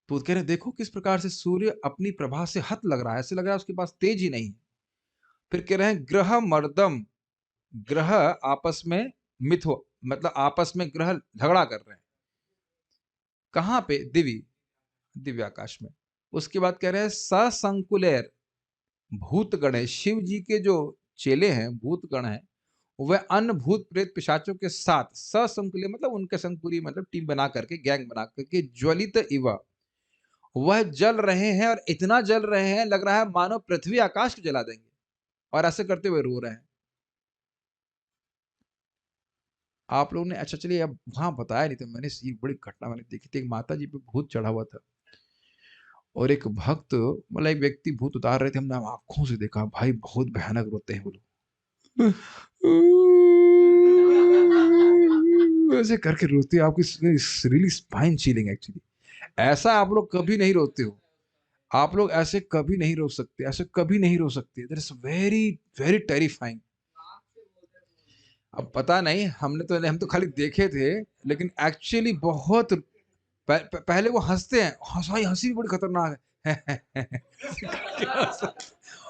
तो कह रहे हैं देखो किस प्रकार से सूर्य अपनी प्रभा से हत लग रहा है, ऐसे लग रहा है उसके पास तेज ही नहीं है। फिर कह रहे हैं ग्रह मर्दम, ग्रह आपस में मिथो, मतलब आपस में ग्रह झगड़ा कर रहे हैं। कहाँ पे? दिव्य, दिव्य आकाश में। उसके बाद कह रहे हैं ससंकुलैर भूतगण है, शिव जी के जो चेले हैं, भूतगण हैं, वह अन्य भूत प्रेत पिशाचों के साथ ससंकुल्य, मतलब उनके संग पूरी, मतलब टीम बना करके, गैंग बना करके, ज्वलित इव, वह जल रहे हैं, और इतना जल रहे हैं लग रहा है मानो पृथ्वी आकाश को जला देंगे, और ऐसे करते हुए रो रहे हैं। आप लोगों ने, अच्छा चलिए, अब वहां बताया नहीं था मैंने, ये बड़ी घटना मैंने देखी थी। एक माता जी पे भूत चढ़ा हुआ था, और एक भक्त, मतलब एक व्यक्ति भूत उतार रहे थे, हमने आंखों से देखा भाई, बहुत भयानक रोते हैं वो लोग। ऐसे करके रोते हैं, आपकी रियली स्पाइन चिलिंग एक्चुअली। ऐसा आप लोग कभी नहीं रोते हो, आप लोग ऐसे कभी नहीं रो सकते, ऐसे कभी नहीं रो सकते। That is very very terrifying. अब पता नहीं, हम तो खाली देखे थे, लेकिन एक्चुअली बहुत पहले वो हंसते हैं, हंसाई हंसी भी बड़ी खतरनाक है।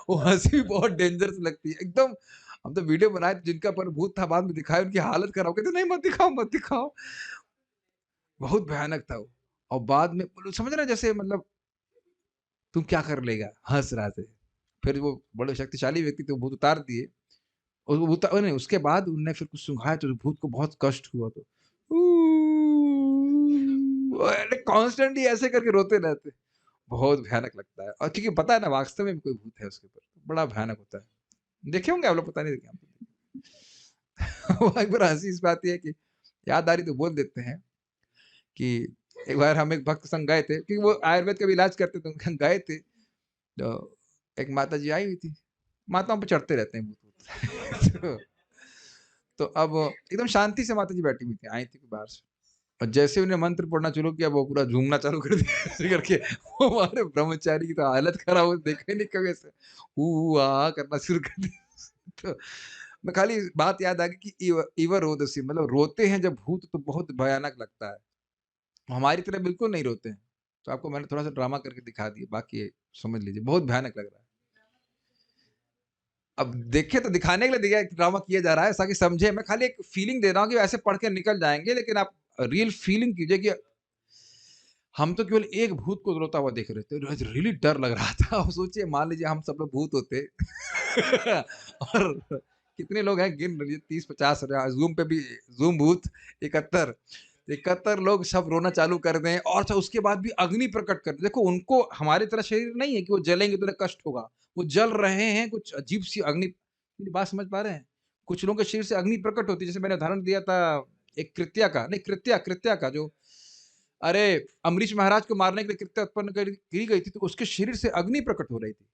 वो हंसी भी बहुत डेंजरस लगती है एकदम। हम तो वीडियो बनाए थे, जिनका पर भूत था, बाद में दिखाया, उनकी हालत खराब, कहते नहीं मत दिखाओ मत दिखाओ। बहुत भयानक था वो। और बाद में समझ रहे हैं, जैसे मतलब तुम क्या कर लेगा, हंस रहा थे। फिर वो बड़े शक्तिशाली व्यक्ति थे, वो भूत उतार दिए। और वो नहीं, उसके बाद उनने फिर कुछ सुंघाया तो भूत को बहुत कष्ट हुआ, तो कॉन्स्टेंटली ऐसे करके रोते रहते। बहुत भयानक लगता है, और क्योंकि पता है ना वास्तव में कोई भूत है उसके ऊपर, बड़ा भयानक होता है। देखे होंगे आप लोग, पता नहीं देखे आप। वो एक बार हंसी इस बात है कि याद आ रही तो बोल देते हैं कि एक बार हम एक भक्त संग गए थे, क्योंकि वो आयुर्वेद का भी इलाज करते थे, उनके गए थे। तो एक माता जी आई हुई थी, माताओं पे चढ़ते रहते हैं भूत। तो अब एकदम शांति से माता जी बैठी हुई थी, आई थी बाहर से, और जैसे उन्हें मंत्र पढ़ना शुरू किया, वो पूरा झूमना चालू कर दिया ऐसे करके। वो हमारे ब्रह्मचारी की तो हालत खराब हो, देखा ही नहीं कभी ऐसे, आ करना शुरू कर दिया। तो मैं खाली बात याद आ गई कि इवर रोदसी, मतलब रोते हैं जब भूत, तो बहुत भयानक लगता है। हमारी तरह बिल्कुल नहीं रोते हैं। तो आपको मैंने थोड़ा सा ड्रामा करके दिखा दिया, बाकी समझ लीजिए, बहुत भयानक लग रहा है। अब देखे तो दिखाने के लिए दिया, ड्रामा किया जा रहा है ताकि समझे। मैं खाली एक फीलिंग दे रहा हूँ कि ऐसे पढ़ के निकल जाएंगे, लेकिन आप रियल फीलिंग कीजिए कि हम तो केवल एक भूत को रोता हुआ देख रहे थे, रियली डर लग रहा था। और सोचिए, मान लीजिए हम सब लोग भूत होते। और कितने लोग हैं, गिन लीजिए, 30-50, जूम पे भी, जूम भूत 71, 71 लोग सब रोना चालू कर दें, और अच्छा उसके बाद भी अग्नि प्रकट कर, देखो उनको हमारी तरह शरीर नहीं है कि वो जलेंगे तो उन्हें कष्ट होगा। वो जल रहे हैं, कुछ अजीब सी अग्नि, मेरी बात समझ पा रहे हैं? कुछ लोगों के शरीर से अग्नि प्रकट होती है, जैसे मैंने उदाहरण दिया था एक कृत्या का, नहीं कृत्या, कृत्या का जो अरे अम्बरीश महाराज को मारने के लिए कृत्य उत्पन्न करी गई थी, तो उसके शरीर से अग्नि प्रकट हो रही थी।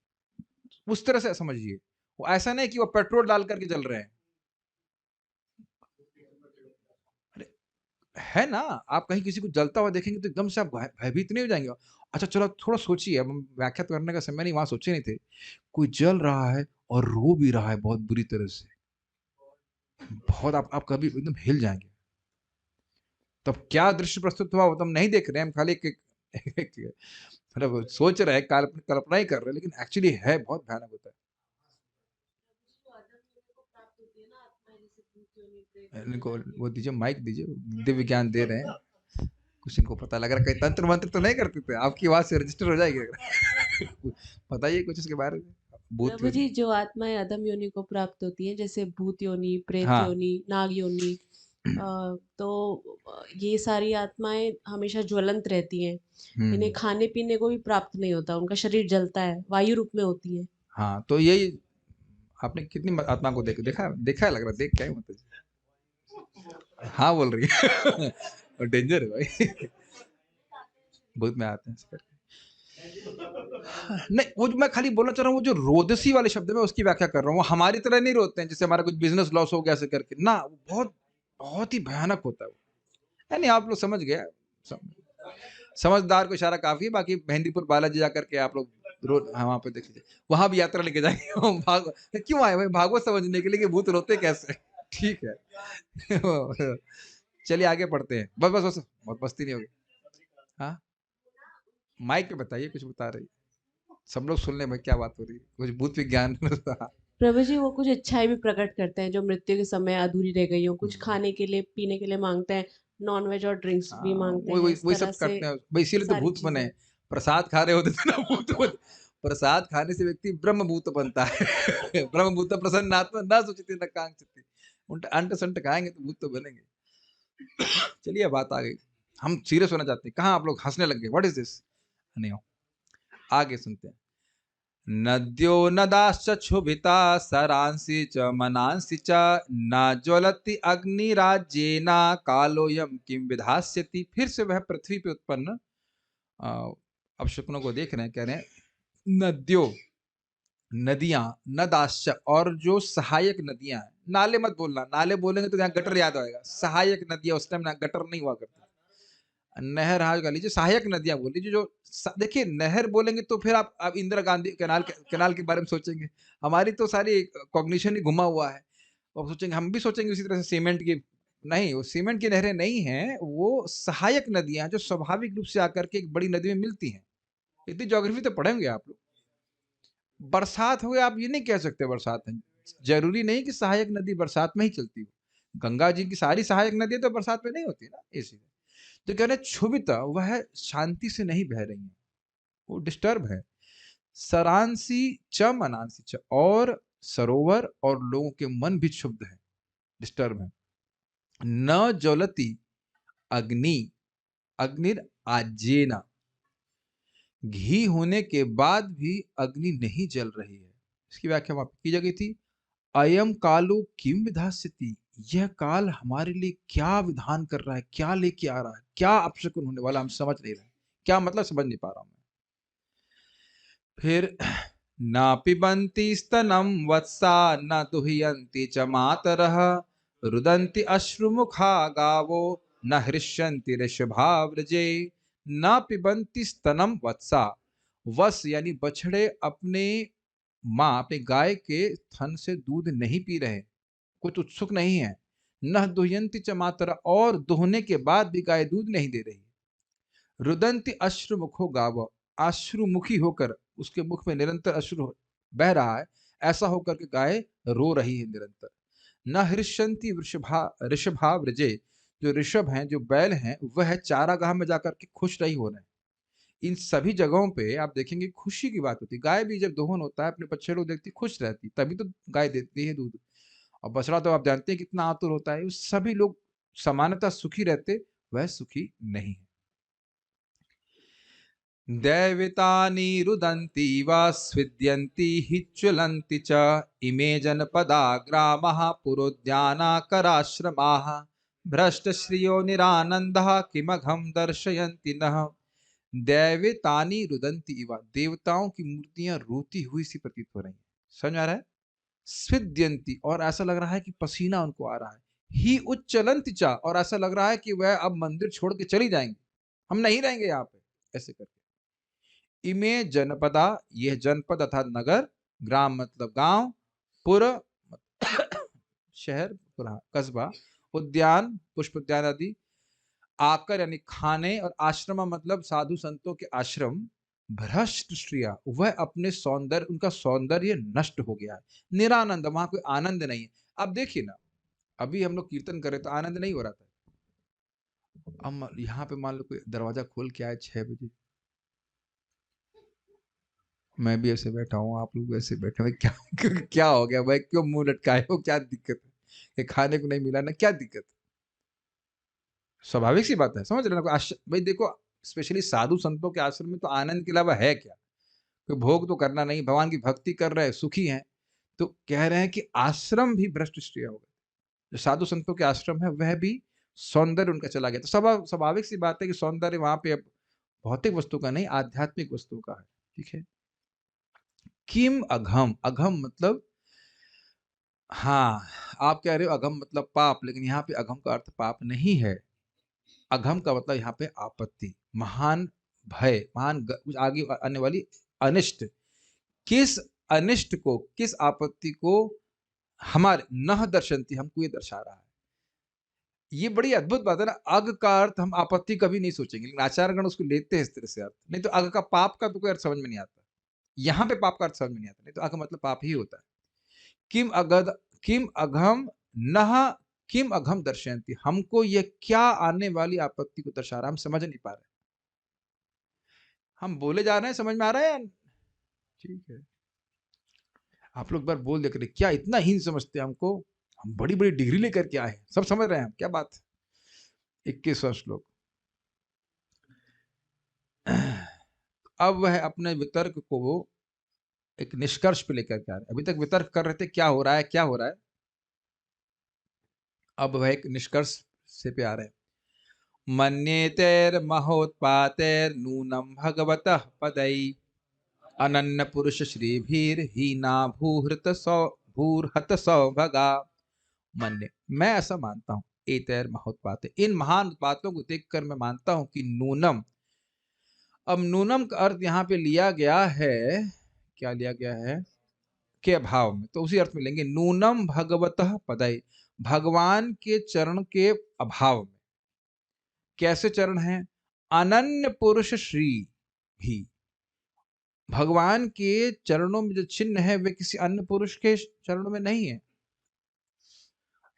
उस तरह से समझिए, वो ऐसा नहीं कि वो पेट्रोल डाल करके जल रहे हैं। अरे है ना, आप कहीं किसी को जलता हुआ देखेंगे तो एकदम से आप भयभीत नहीं हो जाएंगे? अच्छा चलो थोड़ा सोचिए, अब हम व्याख्या करने का समय नहीं, वहां सोचे नहीं थे। कोई जल रहा है और रो भी रहा है बहुत बुरी तरह से, बहुत आप कभी एकदम हिल जाएंगे। तब क्या दृश्य प्रस्तुत हुआ वो तो हम नहीं देख रहे हैं, हम खाली मतलब सोच रहे हैं, कल्पना ही कर रहे हैं, लेकिन एक्चुअली है बहुत भयानक होता है। इनको वो दीजिए, माइक दीजिए, दिव्य ज्ञान दे रहे हैं, कुछ इनको पता लग रहा है, कहीं तंत्र मंत्र तो नहीं करते थे? आपकी आवाज से रजिस्टर हो जाएगी अगर बताइए कुछ इसके बारे में। भूत प्रभु जी, जो आत्माएं अधम योनि को प्राप्त होती हैं, जैसे भूत योनि, प्रेत हाँ योनि, नाग योनि, तो ये सारी आत्माएं हमेशा ज्वलंत रहती हैं। इन्हें खाने पीने को भी प्राप्त नहीं होता, उनका शरीर जलता है, वायु रूप में होती है। हाँ, तो यही आपने कितनी आत्मा को देखा देखा है, लग रहा है, देख क्या ही मतलब। हाँ बोल रही है और डेंजर है भाई, भूत में आते हैं ऐसे करके। नहीं, वो जो मैं खाली बोलना चाह रहा हूँ, वो जो रोदसी वाले शब्द में उसकी व्याख्या कर रहा हूँ, वो हमारी तरह नहीं रोते हैं जैसे हमारा कुछ बिजनेस लॉस हो गया ऐसे करके ना, वो बहुत बहुत ही भयानक होता है वो। नहीं आप लोग समझ गए, समझदार को इशारा काफी है, बाकी मेहंदीपुर बालाजी जाकर के आप लोग हाँ, वहां पे देख लीजिए, वहां भी यात्रा लेके जाएंगे क्यों आए भाई, भागवत समझने के लिए कि भूत रोते कैसे। ठीक है चलिए आगे पढ़ते हैं, बस बस बस, बहुत मस्ती नहीं होगी। हाँ माइक पे बताइए, कुछ बता रही, सब लोग सुन ले भाई क्या बात हो रही है, कुछ भूत विज्ञान प्रभु जी, वो कुछ इच्छाएं भी प्रकट करते हैं जो मृत्यु के समय अधूरी रह गई हो, कुछ खाने के लिए, पीने के लिए मांगते हैं, नॉन वेज और ड्रिंक्स भी हाँ, मांगते वही हैं, वही इस वही तरह सब से करते हैं भाई, इसीलिए तो सारी भूत बने। चीजें। प्रसाद खा रहे होते थे ना भूत प्रसाद खाने से व्यक्ति ब्रह्मभूत बनता है ब्रह्मभूत प्रसन्न आत्मा ना सोचती न कांक्षति, उल्टा अंट संट खाएंगे तो भूत तो बनेंगे। चलिए बात आ गई, हम सीरियस होना चाहते हैं, कहाँ आप लोग हंसने लग गए, व्हाट इज दिस। नहीं हो, आगे सुनते हैं। नद्यो नदाश्च क्षुभिता सरांसि च मनांसि च न ज्वलति अग्निराज्येन कालोयम किम विधास्यति। फिर से वह पृथ्वी पे उत्पन्न अपशकुनों को देख रहे हैं, कह रहे हैं नद्यो, नदियां, नदाश्च, और जो सहायक नदियां हैं, नाले मत बोलना, नाले बोलेंगे तो यहाँ गटर याद आएगा, सहायक नदियां, उस टाइम गटर नहीं हुआ करते, नहर हाँ का लीजिए, सहायक नदियां बोल लीजिए, जो देखिए नहर बोलेंगे तो फिर आप इंदिरा गांधी कैनाल के बारे में सोचेंगे, हमारी तो सारी कॉग्निशन ही घुमा हुआ है, और सोचेंगे, हम भी सोचेंगे उसी तरह से सीमेंट की, नहीं वो सीमेंट की नहरें नहीं हैं, वो सहायक नदियां जो स्वाभाविक रूप से आकर के एक बड़ी नदी में मिलती हैं। इतनी ज्योग्राफी तो पढ़ेंगे आप लोग। बरसात हुए आप ये नहीं कह सकते बरसात है, जरूरी नहीं कि सहायक नदी बरसात में ही चलती हो, गंगा जी की सारी सहायक नदी तो बरसात में नहीं होती ना, इसीलिए तो कह रहे क्षुभिता, वह शांति से नहीं बह रही है, वो डिस्टर्ब है। सरांसी च मनांसी च, और सरोवर और लोगों के मन भी क्षुब्ध है, डिस्टर्ब है। न ज्वलती अग्नि, अग्निर आजेना, घी होने के बाद भी अग्नि नहीं जल रही है। इसकी व्याख्या वहां की जगह थी, अयम कालो किम विधास्यति, यह काल हमारे लिए क्या विधान कर रहा है, क्या लेके आ रहा है, क्या अपशकुन होने वाला, हम समझ नहीं रहे, क्या मतलब समझ नहीं पा रहा हूं मैं। फिर न पिबन्ति स्तनम वत्सा न दुह्यन्ति च मातरः रुदन्ति अश्रुमुखा गावो न हृष्यन्ति ऋषभाव्रजे। न पिबन्ति स्तनम वत्सा, वत्स यानी बछड़े अपने माँ, अपने गाय के थन से दूध नहीं पी रहे, कुछ उत्सुक नहीं है। न दुह्यन्ति च मातरः, और दुहने के बाद भी गाय दूध नहीं दे रही। रुदंती अश्रुमुखो गाव, अश्रुमुखी होकर उसके मुख में निरंतर अश्रु बह रहा है, ऐसा होकर के गाय रो रही है निरंतर। न हृष्यंती वृषभा, ऋषभा व्रजे, जो ऋषभ हैं, जो बैल हैं, वह चारागाह में जाकर के खुश नहीं हो रहे हैं। इन सभी जगहों पे आप देखेंगे खुशी की बात होती है, गाय भी जब दोहन होता है अपने बच्चे लोग देखती खुश रहती, तभी तो गाय देती है दूध। और बछड़ा तो आप जानते हैं कितना आतुर होता है, सभी लोग समानता सुखी रहते, वह सुखी नहीं है। दैवितानि रुदन्ति वा स्विद्यन्ति हि ज्वलन्ति च, इमे जनपदा ग्रामः पुरोद्यानाकराश्रमाः भ्रष्ट श्रियो निरानंदः किमघम दर्शयन्ति नः दैवतानि रुदन्ति इव। देवताओं की मूर्तियां रोती हुई सी प्रतीत हो रही हैं। समझ आ रहा है? स्विद्यंती, और ऐसा लग रहा है कि पसीना उनको आ रहा है। ही उच्चलंति चा, और ऐसा लग रहा है कि वह अब मंदिर छोड़ के चली जाएंगे, हम नहीं रहेंगे यहाँ पे, ऐसे करके। इमे जनपदा, यह जनपद अर्थात नगर, ग्राम मतलब गांव, पुर शहर, पुरा कस्बा, उद्यान पुष्प उद्यान आदि, आकर यानी खाने, और आश्रम मतलब साधु संतों के आश्रम, भ्रष्ट श्रिया, वह अपने सौंदर्य, उनका सौंदर्य नष्ट हो गया है। निरानंद, वहां कोई आनंद नहीं है। अब देखिए ना, अभी हम लोग कीर्तन कर रहे तो आनंद नहीं हो रहा था। अब यहाँ पे मान लो कोई दरवाजा खोल के आए 6 बजे, मैं भी ऐसे बैठा हूँ, आप लोग ऐसे बैठे हुए, क्या क्या हो गया भाई, क्यों मुंह लटकाए हो, क्या दिक्कत है, कि खाने को नहीं मिला ना, क्या दिक्कत है? स्वाभाविक सी बात है, समझ रहे ना? भाई देखो, स्पेशली साधु संतों के आश्रम में तो आनंद के अलावा है क्या? कोई भोग तो करना नहीं, भगवान की भक्ति कर रहे हैं, सुखी हैं। तो कह रहे हैं कि आश्रम भी भ्रष्ट श्रेय हो गए। जो साधु संतों के आश्रम है वह भी सौंदर्य उनका चला गया। तो स्वाभाविक सी बात है कि सौंदर्य वहां पे अब भौतिक वस्तु का नहीं, आध्यात्मिक वस्तु का है। ठीक है। किम अघम, अघम मतलब, हाँ, आप कह रहे हो अघम मतलब पाप, लेकिन यहाँ पे अघम का अर्थ पाप नहीं है। अघम का मतलब यहाँ पे आपत्ति, महान भय, कुछ आगे आने वाली अनिष्ट। किस अनिष्ट को, किस आपत्ति को हमारे नह दर्शनती, हमको ये दर्शा रहा है। ये बड़ी अद्भुत बात है ना। अग का अर्थ हम आपत्ति कभी नहीं सोचेंगे, लेकिन आचार्यगण उसको लेते हैं इस तरह से अर्थ। नहीं तो अग का, पाप का तो कोई अर्थ समझ में नहीं आता। यहाँ पे पाप का अर्थ समझ में नहीं आता, नहीं तो अग मतलब पाप ही होता है। किम अगध, किम अघम नह, किम अघम दर्शयंती, हमको ये क्या आने वाली आपत्ति को दर्शा रहा है, हम समझ नहीं पा रहे। हम बोले जा रहे हैं, समझ में आ रहा है या? ठीक है। आप लोग बार बोल देख रहे, क्या इतना हीन समझते हैं हमको, हम बड़ी बड़ी डिग्री लेकर के आए हैं, सब समझ रहे हैं हम, क्या बात है। 21वां श्लोक। अब वह अपने वितर्क को वो एक निष्कर्ष पे लेकर के आ रहे। अभी तक वितर्क कर रहे थे, क्या हो रहा है, क्या हो रहा है। अब वह एक निष्कर्ष से पे आ रहे हैं। मन्येतैर्महोत्पातैर्नूनं भगवतः पदै अनन्य पुरुष श्रीभीर हीना भूर्हत सौभगा। मन्य, मैं ऐसा मानता हूं, एतैर महोत्पाते, इन महान उत्पातों को देखकर मैं मानता हूं कि नूनम, अब नूनम का अर्थ यहाँ पे लिया गया है, क्या लिया गया है, के अभाव में, तो उसी अर्थ में लेंगे, नूनम भगवतः पदय, भगवान के चरण के अभाव में। कैसे चरण हैं? अनन्य पुरुष श्री भी, भगवान के चरणों में जो चिन्ह है वे किसी अन्य पुरुष के चरणों में नहीं है।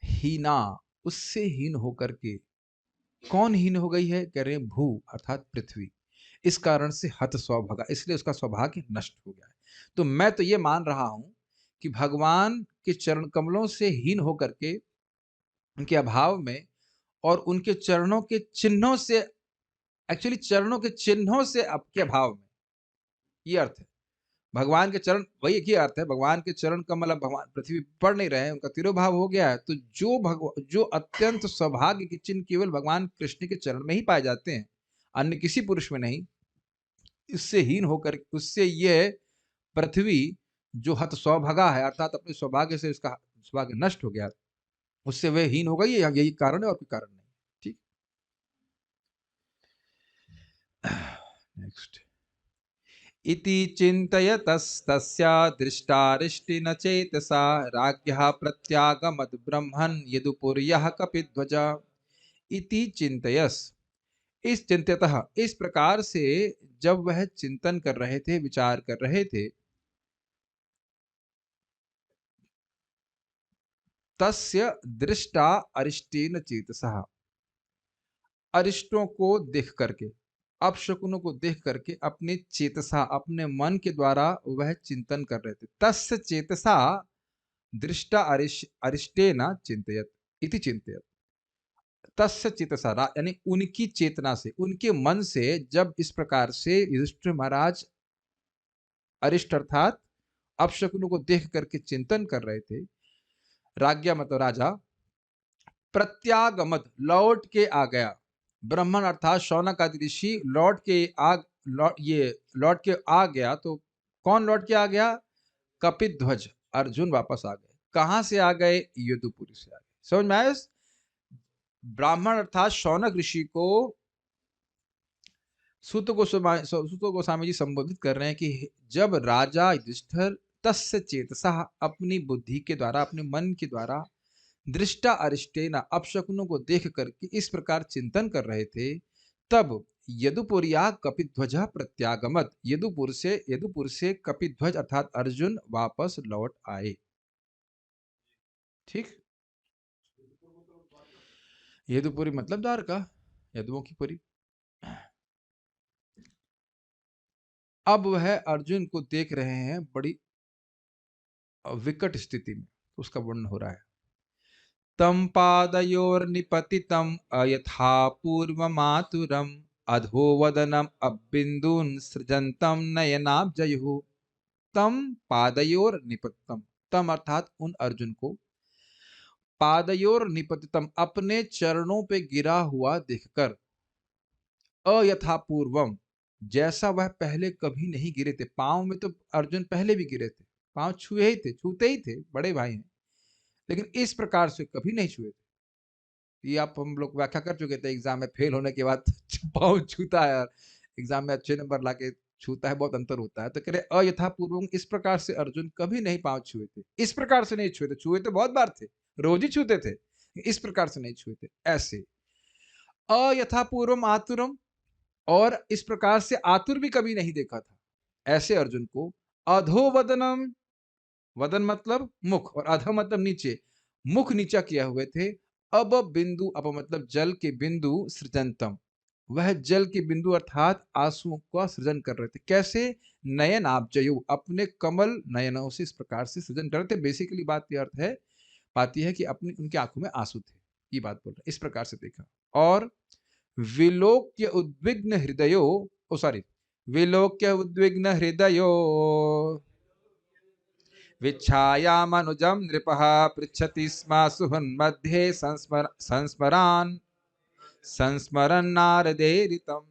हीना, उससे हीन होकर के, कौन हीन हो गई है? कह रहे हैं भू अर्थात पृथ्वी, इस कारण से हत सौभागा, इसलिए उसका सौभाग्य नष्ट हो गया है। तो मैं तो ये मान रहा हूं कि भगवान के चरण कमलों से हीन होकर के, उनके अभाव में, और उनके चरणों के चिन्हों से, एक्चुअली चरणों के चिन्हों से आपके अभाव में, ये अर्थ है। भगवान के चरण, वही एक ही अर्थ है, भगवान के चरण कमल अब भगवान पृथ्वी पड़ नहीं रहे हैं, उनका तिरोभाव हो गया है। तो जो अत्यंत सौभाग्य के चिन्ह केवल भगवान कृष्ण के चरण में ही पाए जाते हैं, अन्य किसी पुरुष में नहीं। इससे हीन होकर, उससे ये पृथ्वी जो हत सौभागा है, अर्थात अपने सौभाग्य से इसका सौभाग्य नष्ट हो गया, उससे वह हीन हो गई, यही कारण है और कोई कारण नहीं। ठीक। नेक्स्ट। इति चिन्तयतस्तस्या दृष्टारिष्टि न चेतसा राज्ञः प्रत्यागमद् ब्रह्मन् यदुपुर्यः कपिध्वज। इति चिन्तयस, इस चिंत्यतः, इस प्रकार से जब वह चिंतन कर रहे थे, विचार कर रहे थे, तस्य दृष्टा अरिष्टेन चेतसः, अरिष्टों को देख करके, अपशकुनों को देख करके अपने चेतसा, अपने मन के द्वारा वह चिंतन कर रहे थे। तस्य चेतसा दृष्टा अरिष्टेन चिंतयत, इति चिंतयत। तस्य चेतसा यानी उनकी चेतना से, उनके मन से जब इस प्रकार से युधिष्ठिर महाराज अरिष्ट अर्थात अपशकुनों को देख करके चिंतन कर रहे थे, राज्ञा मतलब राजा, प्रत्यागमत लौट के आ गया। ब्राह्मण अर्थात शौनक आदि ऋषि लौट के आ गया। तो कौन लौट के आ गया? कपिध्वज अर्जुन वापस आ गए। कहां से आ गए? यदुपुरी से आ गए। समझ में आया? ब्राह्मण अर्थात शौनक ऋषि को सूत गोस्वामी जी संबोधित कर रहे हैं कि जब राजा युधिष्ठिर तस्य चेतसा अपनी बुद्धि के द्वारा, अपने मन के द्वारा दृष्टा अरिष्टेन अपशकुनों को देख करके इस प्रकार चिंतन कर रहे थे, तब यदुपुरिया कपिध्वज प्रत्यागमत, यदुपुर से कपिध्वज अर्थात अर्जुन वापस लौट आए। ठीक, यदुपुरी मतलब द्वारका, यदुओं की पुरी। अब वह अर्जुन को देख रहे हैं बड़ी विकट स्थिति में, उसका वर्णन हो रहा है। तम पादयोर्निपतितम अयथा पूर्वमातुरम अधोवदनम अबिंदून सृजंतम नयनाब्जयुः। तम पादयोर निपतितम, तम अर्थात उन अर्जुन को, पादयोर निपतितम अपने चरणों पे गिरा हुआ देखकर, अयथा पूर्वम जैसा वह पहले कभी नहीं गिरे थे। पांव में तो अर्जुन पहले भी गिरे थे, पांव छुए ही थे, छूते ही थे, बड़े भाई हैं, लेकिन इस प्रकार से कभी नहीं छुए थे। ये आप हम लोग व्याख्या कर चुके थे, एग्जाम में फेल होने के बाद पांव छूता है, एग्जाम में अच्छे नंबर लाके छूता है, बहुत अंतर होता है। तो कह रहे अयथा पूर्वम, इस प्रकार से अर्जुन कभी नहीं पांव छुए थे। इस प्रकार से नहीं छुए थे, छुए तो बहुत बार थे, रोज ही छूते थे, इस प्रकार से नहीं छुए थे। ऐसे अयथा पूर्वम आतुरम, और इस प्रकार से आतुर भी कभी नहीं देखा था ऐसे अर्जुन को। अधोवदनम, वदन मतलब मुख, और अध मतलब नीचे, मुख नीचा किया हुए थे। अब बिंदु, अब मतलब जल के बिंदु, सृजंतम वह जल के बिंदु अर्थात आंसुओं का सृजन कर रहे थे। कैसे? नयन आब्जयु, अपने कमल नयनों से इस प्रकार से सृजन कर रहे थे। बेसिकली बात यह अर्थ है, बात यह है कि अपनी उनकी आंखों में आंसू थे, ये बात बोल रहे, इस प्रकार से देखा। और विलोक्य उद्विग्न हृदयो, ओ सॉरी, विलोक्य उद्विग्न हृदयो विच्छायामनुजं नृपः पृच्छति स्म सुहृन्मध्ये संस्मरान संस्मरन् नारदेरितम्।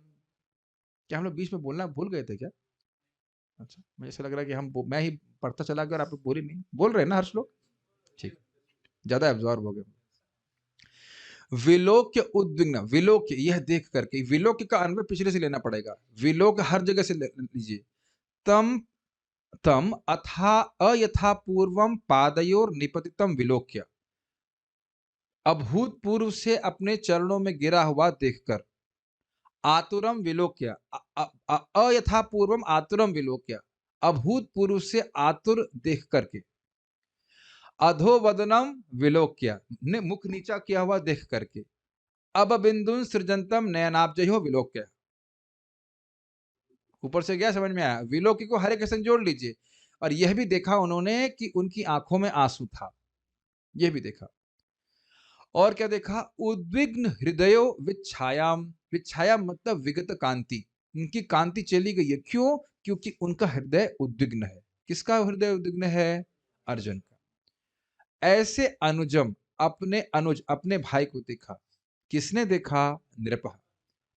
क्या हम लोग बीच में बोलना भूल गए थे क्या? अच्छा, मुझे ऐसा लग रहा है कि मैं ही पढ़ता चला गया और आप लोग बोले नहीं। बोल रहे हैं ना हर श्लोक? ठीक, ज्यादा एब्जॉर्ब हो गए। विलोक्य उद्विग्न, विलोक्य यह देख करके, विलोक्य का अन्वय पिछले से लेना पड़ेगा, विलोक्य हर जगह से लीजिए। तम तम अथा अयथा पूर्वम पादयोर निपतितम विलोक्य, अभूतपूर्व से अपने चरणों में गिरा हुआ देखकर। आतुरम विलोक्य, अयथा पूर्वम आतुरम विलोक्य, अभूतपूर्व से आतुर देख करके। अधोवदनम विलोक्य, ने मुख नीचा किया हुआ देख करके। अब बिंदुन सृजंतम नयनाब्जयो विलोक्य। ऊपर से क्या समझ में आया? विलोक्य को हरे के संग जोड़ लीजिए। और यह भी देखा उन्होंने कि उनकी आंखों में आंसू था, यह भी देखा। और क्या देखा? उद्विग्न हृदयो विच्छायाम, विच्छाया मतलब विगत कांति, उनकी कांति चली गई है। क्यों? क्योंकि उनका हृदय उद्विग्न है। किसका हृदय उद्विग्न है? अर्जुन का। ऐसे अनुजम, अपने अनुज, अपने भाई को देखा। किसने देखा? नृपः।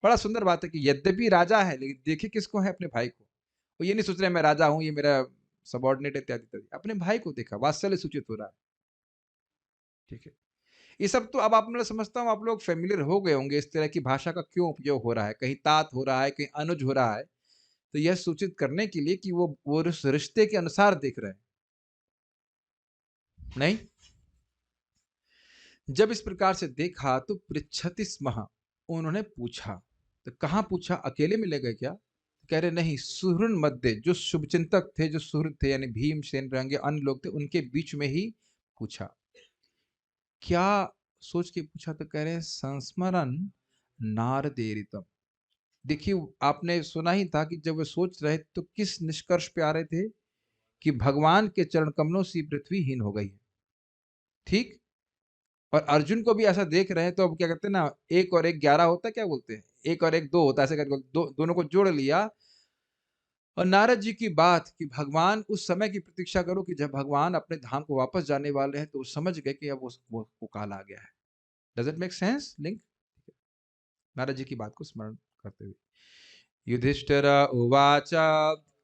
बड़ा सुंदर बात है कि यद्यपि राजा है, लेकिन देखे किसको है? अपने भाई को। वो ये नहीं सोच रहे मैं राजा हूं, ये मेरा सबॉर्डिनेट इत्यादि इत्यादि, अपने भाई को देखा, वात्सल्य सूचित हो रहा है। ठीक है, ये सब तो अब आप, मैं समझता हूँ आप लोग फेमिलियर हो गए होंगे इस तरह की भाषा का क्यों उपयोग हो रहा है। कहीं तात हो रहा है, कहीं अनुज हो रहा है, तो यह सूचित करने के लिए कि वो उस रिश्ते के अनुसार देख रहे हैं। नहीं, जब इस प्रकार से देखा तो पृच्छति स्म, उन्होंने पूछा। तो कहां पूछा? अकेले में ले गए क्या? कह रहे नहीं, सुहृद मध्य, जो शुभचिंतक थे, जो सुहृद थे, यानी भीमसेन रंगे अन्य लोग थे, उनके बीच में ही पूछा। क्या सोच के पूछा? तो कह रहे हैं संस्मरण नारदेरितम। देखिए, आपने सुना ही था कि जब वे सोच रहे तो किस निष्कर्ष पे आ रहे थे कि भगवान के चरण कमलों से पृथ्वी हीन हो गई है। ठीक, और अर्जुन को भी ऐसा देख रहे हैं। तो अब क्या करते हैं ना, एक और एक 11 होता है, क्या बोलते हैं, एक और एक 2 होता है, ऐसे करके दोनों को जोड़ लिया। और नारद जी की बात कि भगवान उस समय की प्रतीक्षा करो कि जब भगवान अपने धाम को वापस जाने वाले हैं, तो वो समझ गए कि अब वो काल आ गया है। Does it make sense? Link Narad ji की बात को स्मरण करते हुए युधिष्ठिर उवाच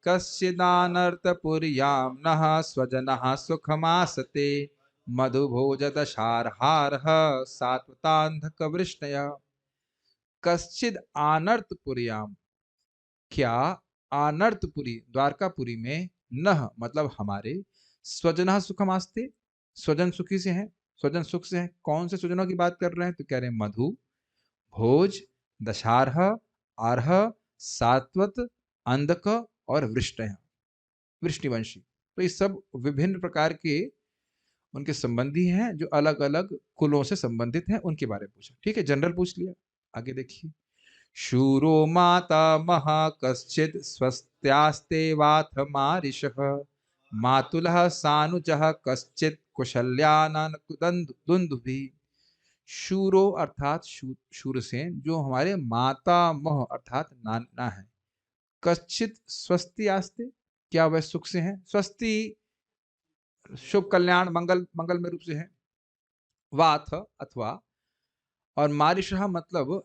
कश्चिदानर्थपुर्यां नः स्वजनः सुखमासते मधुभोजदशार्हारः सात्वतान्धकवृष्णय। कश्चिद आनर्थपुर्यां, क्या आनर्थपुरी द्वारकापुरी में, नह मतलब हमारे, स्वजनः सुखमास्ते स्वजन सुखी से हैं, स्वजन सुख से हैं। कौन से स्वजनों की बात कर रहे हैं? तो कह रहे हैं मधु, भोज, दशार्ह, आर्ह, सात्वत, अंधक और वृष्टय, वृष्टिवंशी। तो ये सब विभिन्न प्रकार के उनके संबंधी हैं जो अलग अलग कुलों से संबंधित हैं, उनके बारे में पूछा। ठीक है, जनरल पूछ लिया। आगे देखिए, शूरो माता महा कश्चित् स्वस्त्यास्ते वाथ मारिषः मातुलः सानुजः कश्चित् कुशल्यानन दुन्दुभिः। शूरो अर्थात शूरसेन, जो हमारे माता मह अर्थात नाना है। कश्चित स्वस्ति आस्ते, क्या वह सुख से हैं? स्वस्ति शुभ कल्याण मंगल, मंगल में रूप से है। वाथ अथवा, और मारिषः मतलब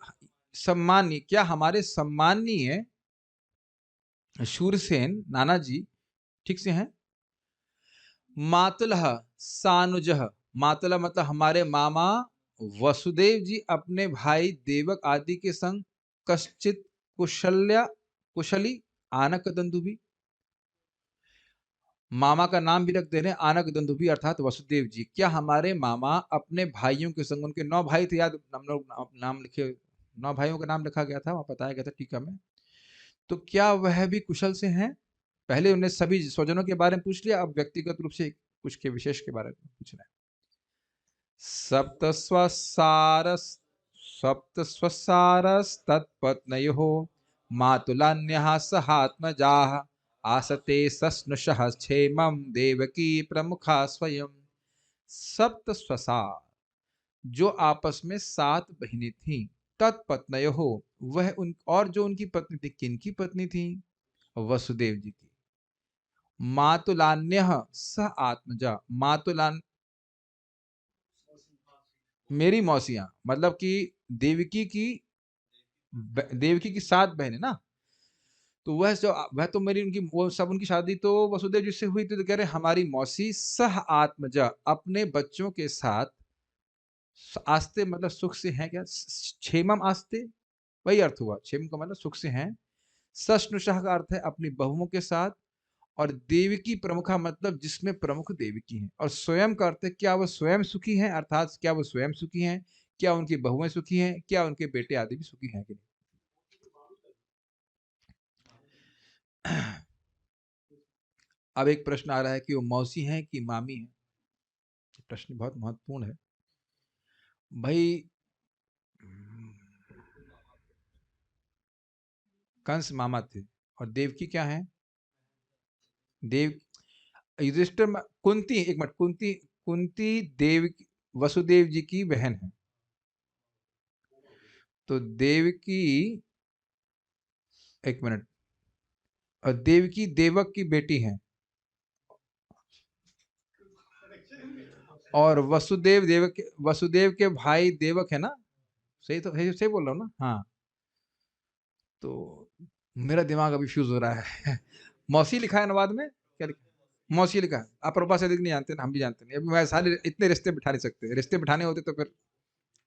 सम्मानी, क्या हमारे सम्मानीय शूरसेन नाना जी ठीक से हैं। मातुलः सानुजः, मातुला मतलब हमारे मामा वसुदेव जी अपने भाई देवक आदि के संग कश्चित कुशली आनक दंदुभी, मामा का नाम भी रख दे रहे हैं आनक दंदुभी अर्थात वसुदेव जी। क्या हमारे मामा अपने भाइयों के संग, उनके 9 भाई थे, याद हम लोग नाम लिखे, 9 भाइयों का नाम लिखा गया था, वहां बताया गया था टीका में। तो क्या वह भी कुशल से हैं? पहले उन्हें सभी स्वजनों के बारे में पूछ लिया, अब व्यक्तिगत रूप से कुछ के विशेष के बारे में पूछ रहे हैं। सप्तस्वसारस्तत्पत्नयोः मातुलान्यः सहात्मजाः आसते सस्नुषः क्षेमं देवकी प्रमुखा स्वयं। सप्तस्वसार, जो आपस में 7 बहिनें थीं, तत्पत्नयोः वह उन, और जो उनकी पत्नी थी, किनकी पत्नी थी? वसुदेव जी की। मातुलान्यः सह आत्मजा, मातुलान मेरी मौसियां, मतलब कि देवकी की, देवकी की 7 बहनें ना, तो वह तो मेरी, उनकी वो सब उनकी शादी तो वसुदेव जी से हुई थी। तो कह रहे हमारी मौसी सह आत्मजा, अपने बच्चों के साथ, आस्ते मतलब सुख से हैं। क्या क्षेमम आस्ते, वही अर्थ हुआ, क्षेम का मतलब सुख से हैं। सष्णुषः का अर्थ है अपनी बहुओं के साथ, और देवकी प्रमुखा मतलब जिसमें प्रमुख देवकी हैं। और स्वयं का अर्थ है क्या वह स्वयं सुखी हैं, अर्थात क्या वह स्वयं सुखी हैं, क्या उनकी बहुएं सुखी हैं, क्या उनके बेटे आदि भी सुखी हैं कि नहीं। अब एक प्रश्न आ रहा है कि वो मौसी हैं कि मामी हैं। प्रश्न बहुत महत्वपूर्ण है भाई। कंस मामा थे और देवकी क्या है? देव युधिष्ठिर कुंती, एक मिनट, कुंती, कुंती देव वसुदेव जी की बहन है। तो देवकी, एक मिनट, और देवकी देवक की बेटी है, और वसुदेव देवक, वसुदेव के भाई देवक है ना? सही तो है, सही बोल रहा हूँ ना? हाँ। तो मेरा दिमाग अभी फ्यूज हो रहा है। मौसी लिखा है अनुवाद में, क्या लिखा है? मौसी लिखा है। आप रूपा से नहीं जानते ना, हम भी जानते नहीं। अभी मैं सारे इतने रिश्ते बिठा नहीं सकते, रिश्ते बिठाने होते तो फिर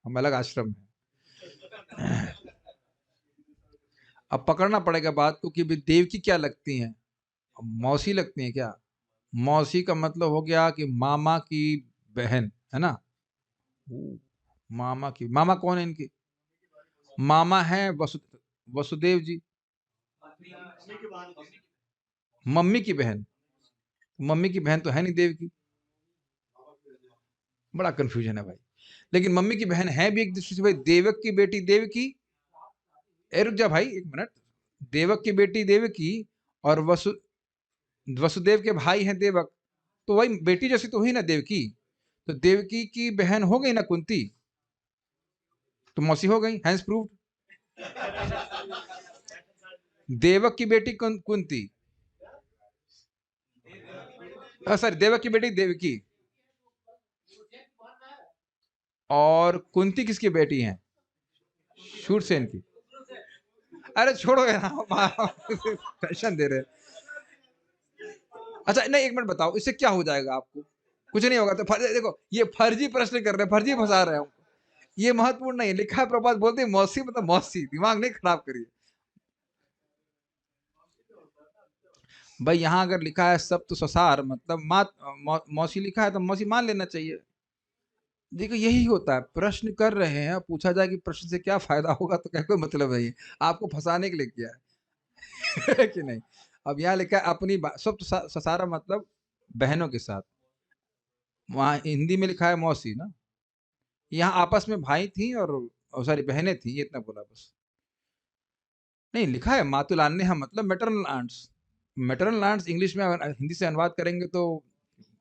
हम अलग आश्रम में। अब पकड़ना पड़ेगा बात को कि देवकी क्या लगती हैं, मौसी लगती हैं क्या? मौसी का मतलब हो गया कि मामा की बहन, है ना? मामा की, मामा कौन है इनके? मामा है वसुदेव जी, मम्मी की बहन। मम्मी की बहन तो है नहीं देवकी। बड़ा कंफ्यूजन है भाई। लेकिन मम्मी की बहन है भी एक दूसरे से भाई, देवक की बेटी देवकी। रुक जा भाई एक मिनट, देवक की बेटी देवकी और वसुदेव के भाई हैं देवक, तो वही बेटी जैसी तो हुई ना देवकी। तो देवकी की बहन हो गई ना कुंती, तो मौसी हो गई, हैंस प्रूव्ड। देवक की बेटी कुंती, सॉरी, देवक की बेटी देवकी। और कुंती किसकी बेटी हैं? शूरसेन की। अरे छोड़ो यार, टेंशन दे रहे हैं। अच्छा नहीं, एक मिनट बताओ, इससे क्या हो जाएगा आपको? कुछ नहीं होगा। तो देखो, ये फर्जी प्रश्न कर रहे हैं, फर्जी फंसा रहे हैं। ये महत्वपूर्ण नहीं है। लिखा है, प्रभुपाद बोलते हैं मौसी मतलब मौसी, दिमाग नहीं खराब करिए भाई। यहाँ अगर लिखा है सप्त ससार मतलब मौसी लिखा है तो मौसी मान लेना चाहिए। देखो यही होता है, प्रश्न कर रहे हैं, पूछा जाए कि प्रश्न से क्या फायदा होगा तो क्या कोई मतलब नहीं है, आपको फंसाने के लिए किया है कि नहीं। अब यहाँ लिखा है अपनी सप्त ससारा मतलब बहनों के साथ, वहाँ हिंदी में लिखा है मौसी ना। यहाँ आपस में भाई थी और सॉरी बहनें थी, ये इतना बोला बस। नहीं लिखा है मातुलान्य मतलब maternal aunts. Maternal aunts English में हिंदी से अनुवाद करेंगे तो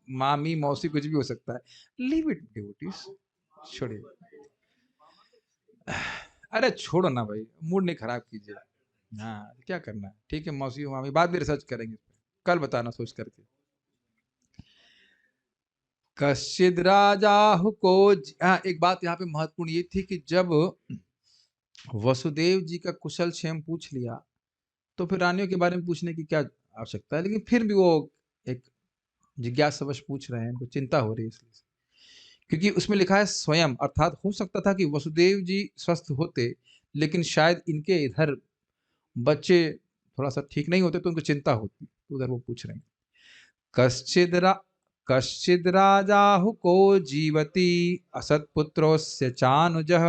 मामी मौसी कुछ भी हो सकता है। लीव इट डिवोटीज, छोड़िए। अरे छोड़ो ना भाई, मूड नहीं खराब कीजिए। हाँ क्या करना है, ठीक है मौसी मामी बाद में रिसर्च करेंगे, कल बताना सोच करके। कश्चिद राजाहु को हाँ, एक बात यहाँ पे महत्वपूर्ण ये थी कि जब वसुदेव जी का कुशल क्षेम पूछ लिया तो फिर रानियों के बारे में पूछने की क्या आवश्यकता है, लेकिन फिर भी वो एक जिज्ञासावश पूछ रहे हैं, उनको चिंता हो रही है इसलिए। क्योंकि उसमें लिखा है स्वयं, अर्थात हो सकता था कि वसुदेव जी स्वस्थ होते लेकिन शायद इनके इधर बच्चे थोड़ा सा ठीक नहीं होते तो उनको चिंता होती, तो उधर वो पूछ रहे हैं। कश्चिद्रा कश्चिद् राजाहु को जीवति असत्पुत्रोस्य चानुजः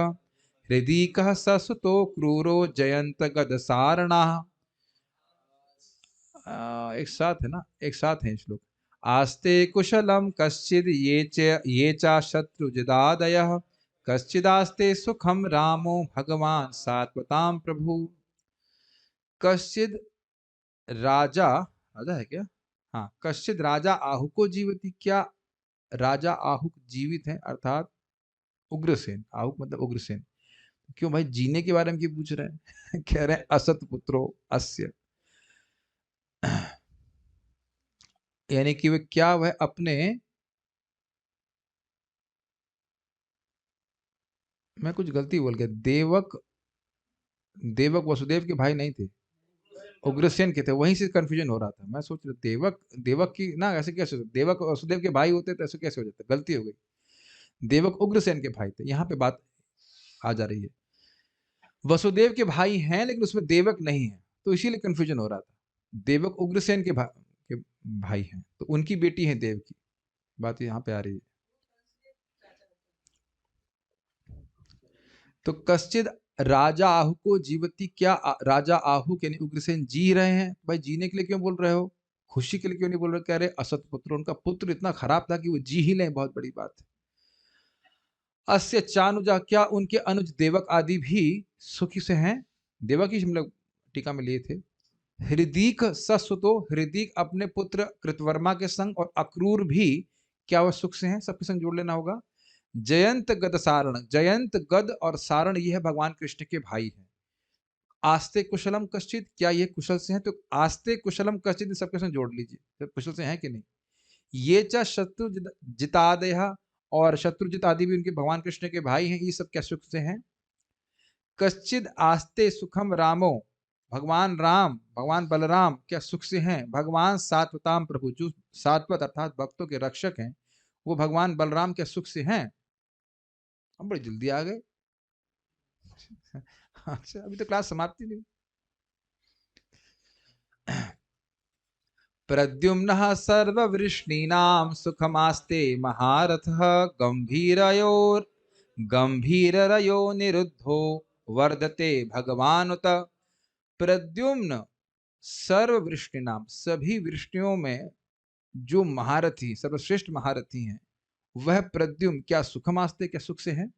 हृदि कः ससुतो क्रूरो जयंत गदसारणा। एक साथ है ना, एक साथ है श्लोक। आस्ते कुशलम कश्चिद ये चा शत्रुजिदादयः कश्चिदास्ते सुखम रामो भगवान सात्वताम प्रभु। कश्चिद राजा, राजा है क्या? हाँ, कश्चिद राजा आहु को जीवती, क्या राजा आहुक जीवित है, अर्थात उग्रसेन। आहुक मतलब उग्रसेन। क्यों भाई, जीने के बारे में क्यों पूछ रहे हैं? कह रहे हैं असत पुत्रो अस्य, यानी कि वे क्या वह अपने, मैं कुछ गलती बोल गया, देवक देवक वसुदेव के भाई नहीं थे, उग्रसेन के थे, वहीं से कंफ्यूजन हो रहा था। मैं सोच रहा देवक देवक की ना, ऐसे कैसे देवक वसुदेव के भाई होते तो ऐसे कैसे हो जाता, गलती हो गई। देवक उग्रसेन के भाई थे, यहाँ पे बात आ जा रही है। वसुदेव के भाई हैं लेकिन उसमें देवक नहीं है, तो इसीलिए कंफ्यूजन हो रहा था। देवक उग्रसेन के भाई हैं, तो उनकी बेटी है देव की, बात यहाँ पे आ रही है। तो कश्चिद राजा आहु को जीवती, क्या राजा आहु यानी उग्रसेन जी रहे हैं? भाई जीने के लिए क्यों बोल रहे हो, खुशी के लिए क्यों नहीं बोल रहे? कह रहे असत पुत्र, उनका पुत्र इतना खराब था कि वो जी ही लें, बहुत बड़ी बात है। अस्य चानुजा, क्या उनके अनुज देवक आदि भी सुखी से हैं? देवक ही हम लोग टीका में लिए थे। हृदीक ससुतो, हृदीक अपने पुत्र कृतवर्मा के संग, और अक्रूर भी क्या वह सुख से हैं? सबके संग जोड़ लेना होगा। जयंत गद सारण, जयंत गद और सारण ये है भगवान कृष्ण के भाई हैं। आस्ते कुशलम कश्चित, क्या ये कुशल से हैं? तो आस्ते कुशलम कश्चित सबके संग जोड़ लीजिए, तो कुशल से हैं कि नहीं। ये चा शत्रु जितादय, और शत्रुजित आदि भी उनके भगवान कृष्ण के भाई हैं, ये सब क्या सुख से हैं? कश्चिद आस्ते सुखम रामो, भगवान राम भगवान बलराम क्या सुख से हैं? भगवान सात्वताम प्रभु, जो सात्वत अर्थात भक्तों के रक्षक हैं, वो भगवान बलराम क्या सुख से हैं? हम बड़ी जल्दी आ गए। अच्छा अभी तो क्लास समाप्ति नहीं। प्रद्युम्नः सर्ववृष्णीनां सुखमास्ते महारथः गंभीरयो निरुद्धो वर्धते भगवानुत। प्रद्युम्न सर्ववृष्णीनाम, सभी वृष्णियों में जो महारथी सर्वश्रेष्ठ महारथी हैं, वह प्रद्युम्न क्या सुखमास्ते, क्या सुख से हैं?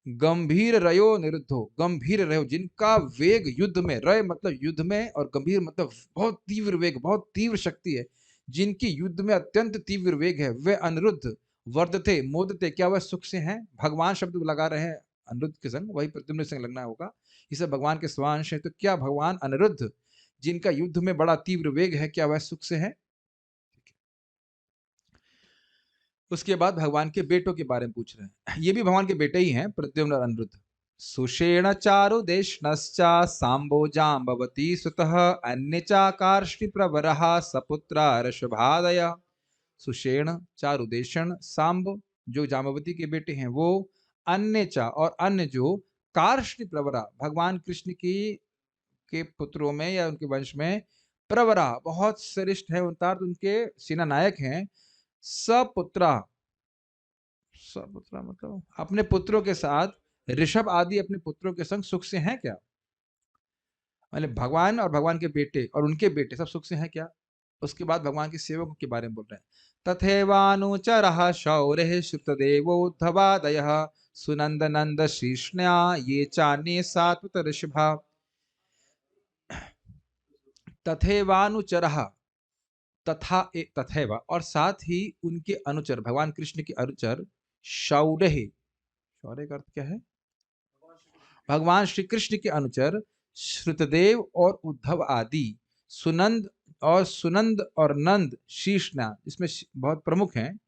गंभीर रयो निरुद्धो, गंभीर रयो जिनका वेग युद्ध में, रय मतलब युद्ध में और गंभीर मतलब बहुत तीव्र वेग, बहुत तीव्र शक्ति है, जिनकी युद्ध में अत्यंत तीव्र वेग है, वे अनिरुद्ध वर्धते मोदते, क्या वह सुख से हैं? भगवान शब्द लगा रहे हैं अनिरुद्ध के संग, वही प्रद्युम्न संग लगना होगा, इसे भगवान के स्वांश है। तो क्या भगवान अनिरुद्ध जिनका युद्ध में बड़ा तीव्र वेग है, क्या वह सुख से है? उसके बाद भगवान के बेटों के बारे में पूछ रहे हैं। ये भी भगवान के बेटे ही हैं, प्रद्युम्न और अनिरुद्ध। सुषेण चारु देशनश्चा सांबो जाम्बवती सुतः अन्य चा कार्ष्टि प्रवरः सपुत्रा ऋषभादय। सुषेण, चारुदेशन, सांब जो जाम्बवती के बेटे हैं वो, अन्य चा और अन्य जो, कार्ष्टि प्रवरा भगवान कृष्ण की के पुत्रों में या उनके वंश में, प्रवरा बहुत श्रेष्ठ है, उनके सेना नायक हैं। सपुत्रा, सपुत्रा मतलब अपने पुत्रों के साथ, ऋषभ आदि अपने पुत्रों के संग सुख से हैं क्या? मतलब भगवान और भगवान के बेटे और उनके बेटे सब सुख से हैं क्या? उसके बाद भगवान के सेवकों के बारे में बोल रहे हैं। तथैवानुचरः शौरिः श्रुतदेवोद्धवादयः सुनंद नंद शीर्ष्ण्या ये चान्ये सात्वत ऋषभा। तथैवानुचरः, तथैव और साथ ही उनके अनुचर, भगवान कृष्ण के अनुचर, शौरह, शौर्य का अर्थ क्या है? भगवान श्री कृष्ण के अनुचर श्रुतदेव और उद्धव आदि, सुनंद और नंद शीर्षना, इसमें बहुत प्रमुख हैं।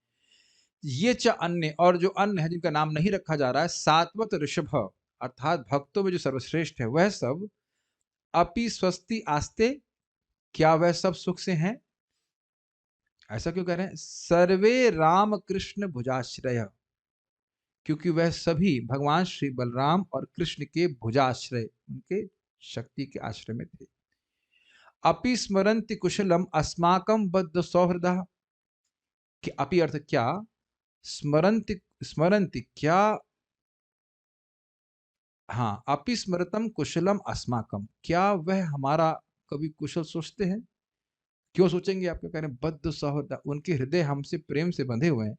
ये च अन्य, और जो अन्य है जिनका नाम नहीं रखा जा रहा है, सात्वत ऋषभ अर्थात भक्तों में जो सर्वश्रेष्ठ है वह सब, अपि स्वस्ति आस्ते, क्या वह सब सुख से हैं? ऐसा क्यों कह रहे हैं? सर्वे राम कृष्ण भुजाश्रय, क्योंकि वह सभी भगवान श्री बलराम और कृष्ण के भुजाश्रय, उनके शक्ति के आश्रय में थे। अपि स्मरन्ति कुशलम अस्माकं बद्ध सौहृदः, कि अपि अर्थ क्या, स्मरन्ति, स्मरन्ति क्या, हाँ, अपि स्मरतम कुशलम अस्माकम, क्या वह हमारा कभी कुशल सोचते हैं? क्यों सोचेंगे? आपके कह रहे हैं बद्ध सौहृद, उनके हृदय हमसे प्रेम से बंधे हुए हैं,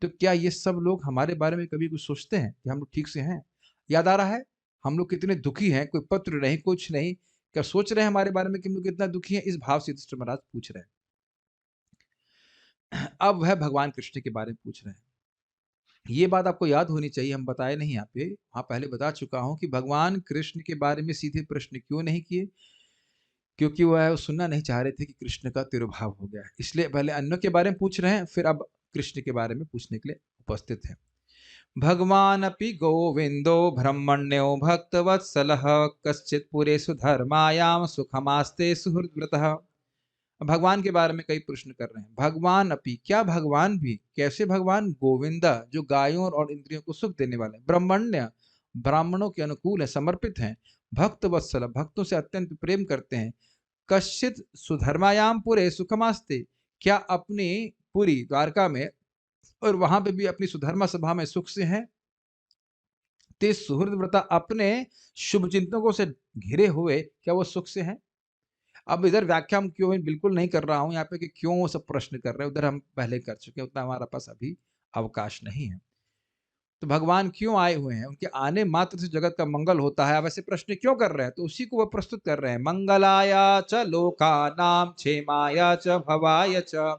तो क्या ये सब लोग हमारे बारे में कभी कुछ सोचते हैं कि हम लोग ठीक से हैं? याद आ रहा है हम लोग कितने दुखी हैं, कोई पत्र नहीं, कुछ नहीं, क्या सोच रहे हैं हमारे बारे में कि हम लोग कितना दुखी हैं? इस भाव से युधिष्ठिर महाराज पूछ रहे हैं। अब वह भगवान कृष्ण के बारे में पूछ रहे हैं। ये बात आपको याद होनी चाहिए, हम बताए नहीं यहाँ पे, हाँ पहले बता चुका हूं कि भगवान कृष्ण के बारे में सीधे प्रश्न क्यों नहीं किए, क्योंकि वह सुनना नहीं चाह रहे थे कि कृष्ण का तिरुभाव हो गया, इसलिए पहले अन्य के बारे में पूछ रहे हैं, फिर अब कृष्ण के बारे में पूछने के लिए उपस्थित है। भगवान अपि गोविंदो ब्रह्मण्यो भक्तवत्सलः कश्चित् पुरेषु धर्मायाम सुखमास्ते सुहृद्व्रतः। भगवान के बारे में कई प्रश्न कर रहे हैं। भगवान अपि, क्या भगवान भी, कैसे भगवान? गोविंदा, जो गायों और इंद्रियों को सुख देने वाले, ब्रह्मण्य, ब्राह्मणों के अनुकूल है, समर्पित हैं, भक्त वत्सल, भक्तों से अत्यंत प्रेम करते हैं, कश्चित सुधर्मायाम पुरे सुखमास्ते, क्या अपनी पूरी द्वारका में और वहां पे भी अपनी सुधर्मा सभा में सुख से हैं, ते सुहृद व्रता, अपने शुभ चिंतकों से घिरे हुए क्या वो सुख से हैं? अब इधर व्याख्या हम क्यों बिल्कुल नहीं कर रहा हूं यहाँ पे कि क्यों वो सब प्रश्न कर रहे हैं, उधर हम पहले कर चुके हैं, उतना हमारा पास अभी अवकाश नहीं है। तो भगवान क्यों आए हुए हैं? उनके आने मात्र से जगत का मंगल होता है। अब ऐसे प्रश्न क्यों कर रहे हैं? तो उसी को वह प्रस्तुत कर रहे हैं। मंगलाया च लोकानां क्षेमाय च भवाय च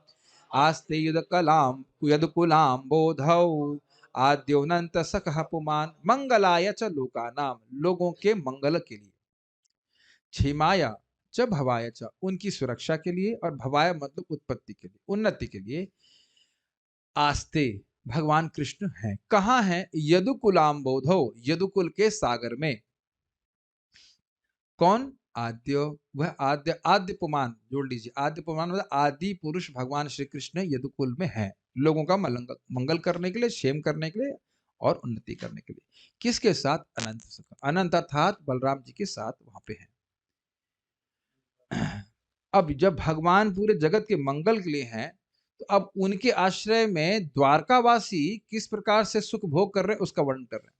आस्ते यदकुलाम बोधौ आद्योनंत सकः पुमान। मंगलाय च लोकानां, लोगों के मंगल के लिए, क्षेमाया च भवाय च, उनकी सुरक्षा के लिए, और भवाय मतलब उत्पत्ति के लिए, उन्नति के लिए, आस्ते भगवान कृष्ण हैं। कहाँ हैं? यदुकुलाम्बोधो, यदुकुल के सागर में। कौन? आद्य, वह आद्य, आद्य पुमान जोड़ लीजिए, आद्य पुमान मतलब आदि पुरुष भगवान श्री कृष्ण यदुकुल में है, लोगों का मंगल करने के लिए, क्षेम करने के लिए और उन्नति करने के लिए। किसके साथ? अनंत, अनंत अर्थात बलराम जी के साथ वहां पे है। अब जब भगवान पूरे जगत के मंगल के लिए हैं, तो अब उनके आश्रय में द्वारकावासी किस प्रकार से सुख भोग कर रहे हैं उसका वर्णन कर रहे हैं।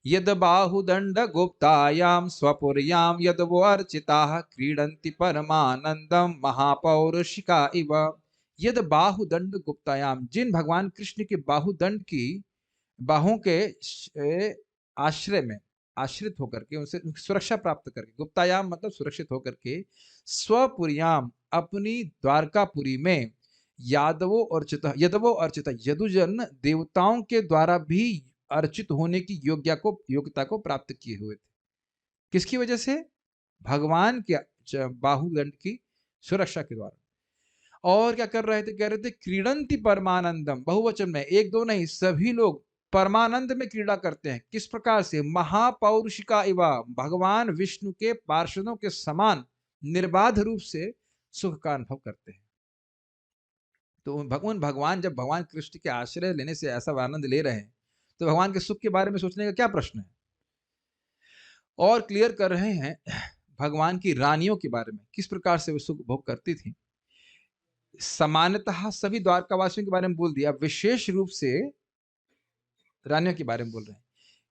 यद बाहुदंड गुप्तायाम स्वपुर्याम यद वो अर्चिता क्रीडंति परमानंदम महापौरुषिका इव। यद बाहुदंड गुप्तायाम, जिन भगवान कृष्ण के बाहुदंड की, बाहों के आश्रय में आश्रित होकर के, उनसे सुरक्षा प्राप्त करके, गुप्तायाम मतलब सुरक्षित होकर के, स्वपुरियाम अपनी द्वारकापुरी में, यादवों अर्चित, यदवो अर्चित, यदुजन देवताओं के द्वारा भी अर्चित होने की योग्यता को प्राप्त किए हुए थे। किसकी वजह से? भगवान के बाहुदंड की सुरक्षा के द्वारा। और क्या कर रहे थे, कह रहे थे क्रीडंति परमानंदम, बहुवचन में, एक दो नहीं, सभी लोग परमानंद में क्रीड़ा करते हैं। किस प्रकार से, महापौरुषिका इवा, भगवान विष्णु के पार्षदों के समान निर्बाध रूप से सुख का अनुभव करते हैं। तो भगवान जब भगवान कृष्ण के आश्रय लेने से ऐसा आनंद ले रहे हैं, तो भगवान के सुख के बारे में सोचने का क्या प्रश्न है। और क्लियर कर रहे हैं भगवान की रानियों के बारे में, किस प्रकार से वो सुख भोग करती थी। सामान्यतः सभी द्वारकावासियों के बारे में बोल दिया, विशेष रूप से रानियों के बारे में बोल रहे हैं।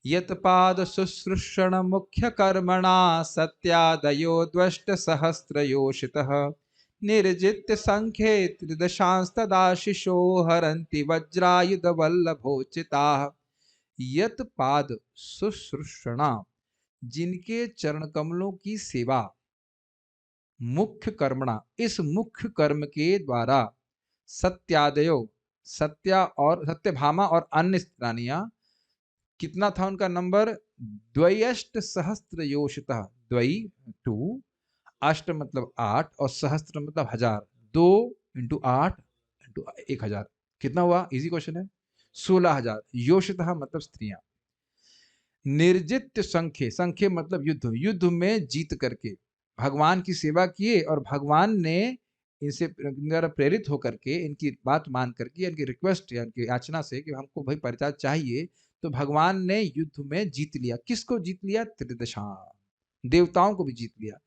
यत पाद शुश्रूषण मुख्य कर्मणा सत्यादयो द्वष्ट सहस्त्रयोषितः निर्जित्य संख्ये त्रिदशांस्तदाशिषो हरन्ति वज्रायुध वल्लभोचिताः। यत पाद शुश्रूषणा, जिनके चरण कमलों की सेवा, मुख्य कर्मणा, इस मुख्य कर्म के द्वारा, सत्यादयो, सत्या और सत्यभामा और अन्य रानियां, कितना था उनका नंबर, द्वयष्ट सहस्त्र योषितः, द्वई 2, अष्ट मतलब 8 और सहस्त्र मतलब 1000, 2 इंटू 8 इंटू 1000, कितना हुआ, इजी क्वेश्चन है, 16,000। योषितः मतलब स्त्रियां। निर्जित संख्य, संख्य मतलब युद्ध, युद्ध में जीत करके भगवान की सेवा किए, और भगवान ने इनसे द्वारा प्रेरित होकर के, इनकी बात मान करके, इनकी रिक्वेस्ट या इनकी याचना से कि हमको भाई परित्याग चाहिए, तो भगवान ने युद्ध में जीत लिया। किसको जीत लिया, त्रिदशा, देवताओं को भी जीत लिया।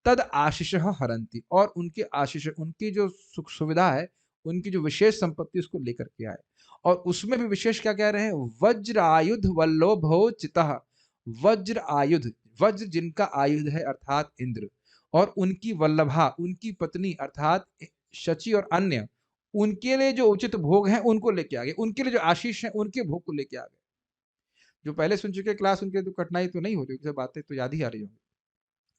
तद आशीष हरंती, और उनके आशीष, उनकी जो सुख सुविधा है, उनकी जो विशेष संपत्ति, उसको लेकर के आए। और उसमें भी विशेष क्या कह रहे हैं, वज्र आयुध वल्लभो चितः, वज्र आयुध, वज्र जिनका आयुध है अर्थात इंद्र, और उनकी वल्लभा, उनकी पत्नी अर्थात शची और अन्य, उनके लिए जो उचित भोग हैं उनको लेके आ गए, उनके लिए जो आशीष है उनके भोग को लेके आ गए। जो पहले सुन चुके क्लास, उनके तो कठिनाई तो नहीं होती, सब बातें तो याद ही आ रही होंगी।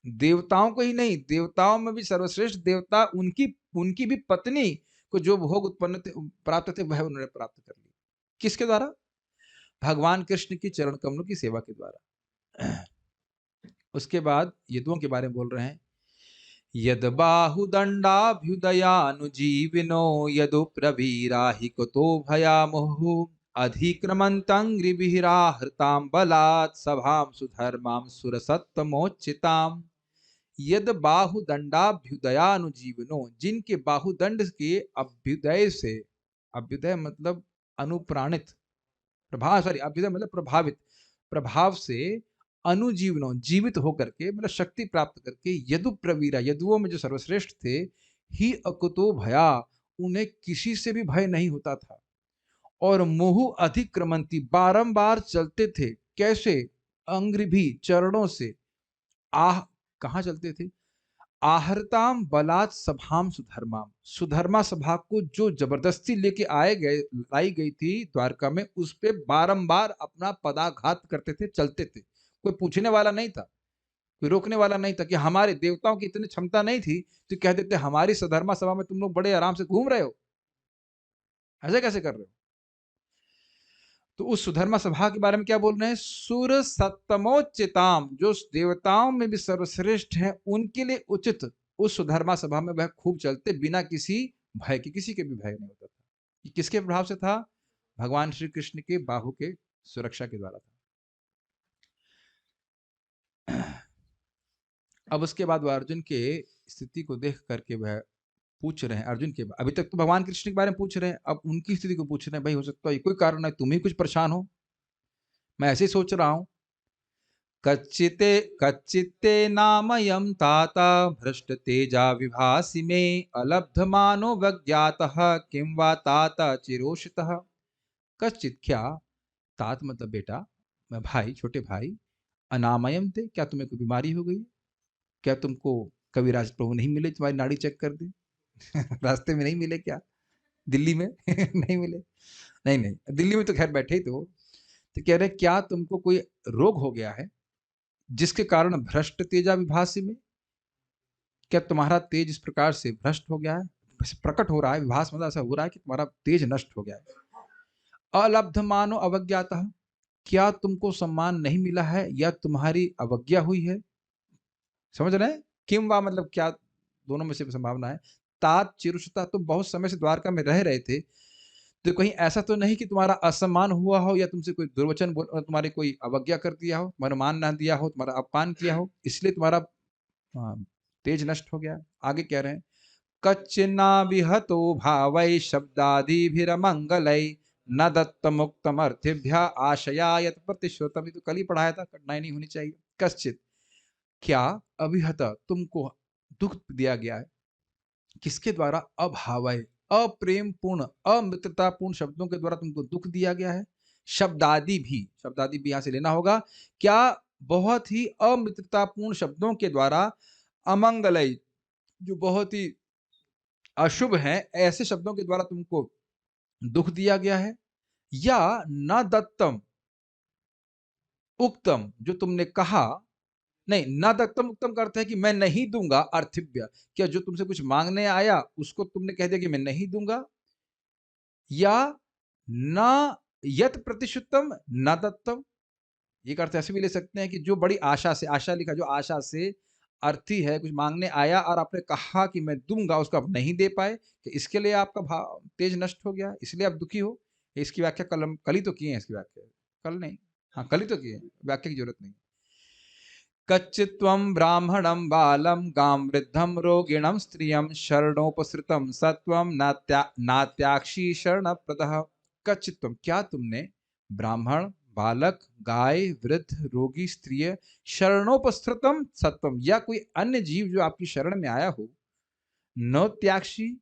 देवताओं को ही नहीं, देवताओं में भी सर्वश्रेष्ठ देवता, उनकी उनकी भी पत्नी को जो भोग उत्पन्न थे, प्राप्त थे, वह उन्होंने प्राप्त कर लिया। किसके द्वारा, भगवान कृष्ण की चरण कमलों की सेवा के द्वारा। उसके बाद यदुओं के बारे में बोल रहे हैं, यद बाहुदंडाभ्युदयानुजीविनो यदु प्रवीरा हि कुतो भयामुहु अधिक्रमन्तंग्रिभिराहृतां बलात् सभां सुधर्मां सुरसत्तमोच्चिताम्। यद बाहुदंडाभ्युदयानुजीविनो, जिनके बाहुदंड के अभ्युदय से, अभ्युदय मतलब अनुप्राणित, प्रभाव, सॉरी अभ्युदय मतलब प्रभावित, प्रभाव से अनुजीवनो, जीवित होकर के, मतलब शक्ति प्राप्त करके, यदु प्रवीरा, यदुओं में जो सर्वश्रेष्ठ थे, ही अकुतो भया, उन्हें किसी से भी भय नहीं होता था। और मोहु अधिक्रमंती, बारंबार चलते थे, कैसे, अंग्रिभी, चरणों से, आह, कहां चलते थे, आहरताम बलात् सभाम सुधर्माम, सुधर्मा सभा को जो जबरदस्ती लेके लाई गई थी द्वारका में, उस पे बारंबार अपना पदाघात करते थे, चलते थे। कोई पूछने वाला नहीं था, कोई रोकने वाला नहीं था। कि हमारे देवताओं की इतनी क्षमता नहीं थी तो कह देते हमारी सधर्मा सभा में तुम लोग बड़े आराम से घूम रहे हो, ऐसे कैसे कर रहे हो। तो उस सुधर्मा सभा के बारे में क्या बोल रहे हैं, सुर सत्तमोच्चिताम, जो देवताओं में भी सर्वश्रेष्ठ हैं, उनके लिए उचित उस सुधर्मा सभा में वह खूब चलते, बिना किसी भय के, किसी के भी भय नहीं होता था। ये किसके प्रभाव से था, भगवान श्री कृष्ण के बाहु के सुरक्षा के द्वारा था। अब उसके बाद वह अर्जुन के स्थिति को देख करके वह पूछ रहे हैं, अर्जुन के, अभी तक तो भगवान कृष्ण के बारे में पूछ रहे हैं, अब उनकी स्थिति को पूछ रहे हैं, भाई हो सकता है कोई कारण है, तुम ही कुछ परेशान हो, मैं ऐसे ही सोच रहा हूं। कच्चिते कच्चिते नामयं तात भ्रष्ट तेजा विभासि मे अलब्ध मानो वज्ञातः किं वा तात चिरोषितः। कच्चित, क्या, तात मतलब बेटा, मैं भाई, छोटे भाई, अनामयम थे, क्या तुम्हें कोई बीमारी हो गई, क्या तुमको कविराज प्रभु नहीं मिले, तुम्हारी नाड़ी चेक कर दे। रास्ते में नहीं मिले क्या, दिल्ली में नहीं मिले, नहीं नहीं, दिल्ली में तो खैर बैठे ही तो कह रहे क्या तुमको कोई रोग हो गया है जिसके कारण भ्रष्ट तेजा विभासी में, क्या तुम्हारा तेज इस प्रकार से भ्रष्ट हो गया है, प्रकट हो रहा है, विभास मतलब ऐसा हो रहा है कि तुम्हारा तेज नष्ट हो गया है। अलब्ध मानो अवज्ञाता, क्या तुमको सम्मान नहीं मिला है या तुम्हारी अवज्ञा हुई है, समझ रहे हैं, किम वा मतलब क्या, दोनों में से संभावना है। तात चिरुषता, तुम बहुत समय से द्वारका में रह रहे थे, तो कहीं ऐसा तो नहीं कि तुम्हारा असम्मान हुआ हो या तुमसे कोई दुर्वचन तुम्हारी कोई अवज्ञा कर दिया हो, तुम्हारा मान ना दिया हो, तुम्हारा अपमान किया हो, इसलिए तुम्हारा तेज नष्ट हो गया। आगे कह रहे हैं, कच्चिन्ना विहतो भावै शब्दादिभिरमंगलै न दत्तमुक्तमर्थिभ्य आशया यत प्रतिश्रुतम। ये तो कल ही पढ़ाया था, कठिनाई नहीं होनी चाहिए। कश्चित, क्या, अभिहत, तुमको दुख दिया गया है, किसके द्वारा? अभावय, अप्रेम पूर्ण, अमित्रतापूर्ण शब्दों के द्वारा तुमको दुख दिया गया है। शब्दादि भी, शब्दादि भी यहां से लेना होगा, क्या, बहुत ही अमित्रतापूर्ण शब्दों के द्वारा, अमंगलय, जो बहुत ही अशुभ है, ऐसे शब्दों के द्वारा तुमको दुख दिया गया है। या न दत्तम उक्तम, जो तुमने कहा, नहीं, न दत्तम उक्तम का अर्थ है कि मैं नहीं दूंगा, अर्थिव्य, क्या जो तुमसे कुछ मांगने आया उसको तुमने कह दिया कि मैं नहीं दूंगा। या न यत प्रतिशुद्धम न दत्तम, एक अर्थ ऐसे भी ले सकते हैं कि जो बड़ी आशा से, आशा लिखा, जो आशा से अर्थी है, कुछ मांगने आया और आपने कहा कि मैं दूंगा, उसको आप नहीं दे पाए, कि इसके लिए आपका भाव तेज नष्ट हो गया, इसलिए आप दुखी हो। इसकी व्याख्या कल ही तो किए हैं, इसकी व्याख्या कल नहीं, हाँ कल ही तो किए, व्याख्या की जरूरत नहीं। कच्चित्वं ब्राह्मणं बालं गां वृद्धं रोगिणं स्त्रियं शरणोपसृतं सत्वं नात्याक्षी शरणप्रदः। कच्चित्वं, क्या तुमने ब्राह्मण, बालक, गाय, वृद्ध, रोगी, स्त्री, शरणोपसृतम सत्वम, या कोई अन्य जीव जो आपकी शरण में आया हो, न त्याक्षी,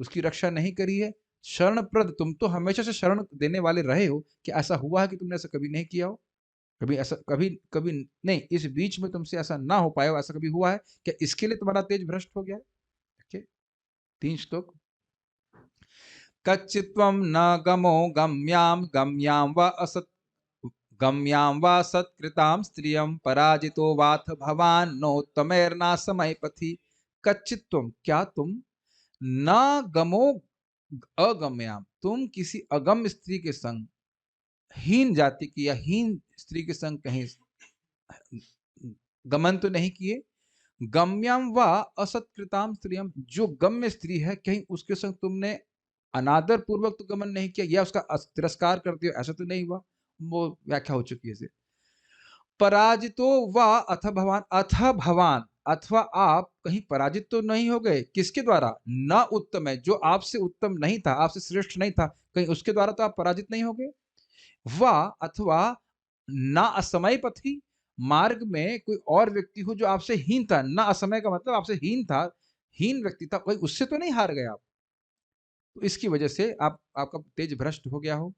उसकी रक्षा नहीं करी है, शरणप्रद, तुम तो हमेशा से शरण देने वाले रहे हो, कि ऐसा हुआ है कि तुमने ऐसा कभी नहीं किया हो? कभी ऐसा, कभी कभी नहीं, इस बीच में तुमसे ऐसा ना हो पाया हो, ऐसा कभी हुआ है क्या? इसके लिए तुम्हारा तेज भ्रष्ट हो गया है। देखिए 3 श्लोक। कच्चित्वं न गमो गम्यां गम्यां व असत् गम्यां व सत्कृतां स्त्रियं पराजितो वाथ भवान नोत्तमेर्ना समय पथि। कच्चित्वं, क्या तुम, न गमो अगम्याम, तुम किसी अगम्य स्त्री के संग, हीन जाति की या हीन स्त्री के संग कहीं गमन तो नहीं किए। गम्यम व असत्कृताम स्त्रियम, जो गम्य स्त्री है कहीं उसके संग तुमने अनादर पूर्वक तो गमन नहीं किया या उसका तिरस्कार कर दिया, ऐसा तो नहीं हुआ। वो व्याख्या हो चुकी है इसे। पराजितो व अथ भवान, अथ भवान, अथवा आप कहीं पराजित तो नहीं हो गए, किसके द्वारा? न उत्तम है, जो आपसे उत्तम नहीं था, आपसे श्रेष्ठ नहीं था, कहीं उसके द्वारा तो आप पराजित नहीं हो गए। व अथवा ना असमय पथी, मार्ग में कोई और व्यक्ति हो जो आपसे हीन था, ना असमय का मतलब आपसे हीन था, हीन व्यक्ति था, कोई उससे तो नहीं हार गए आप, तो इसकी वजह से आप, आपका तेज भ्रष्ट हो गया हो।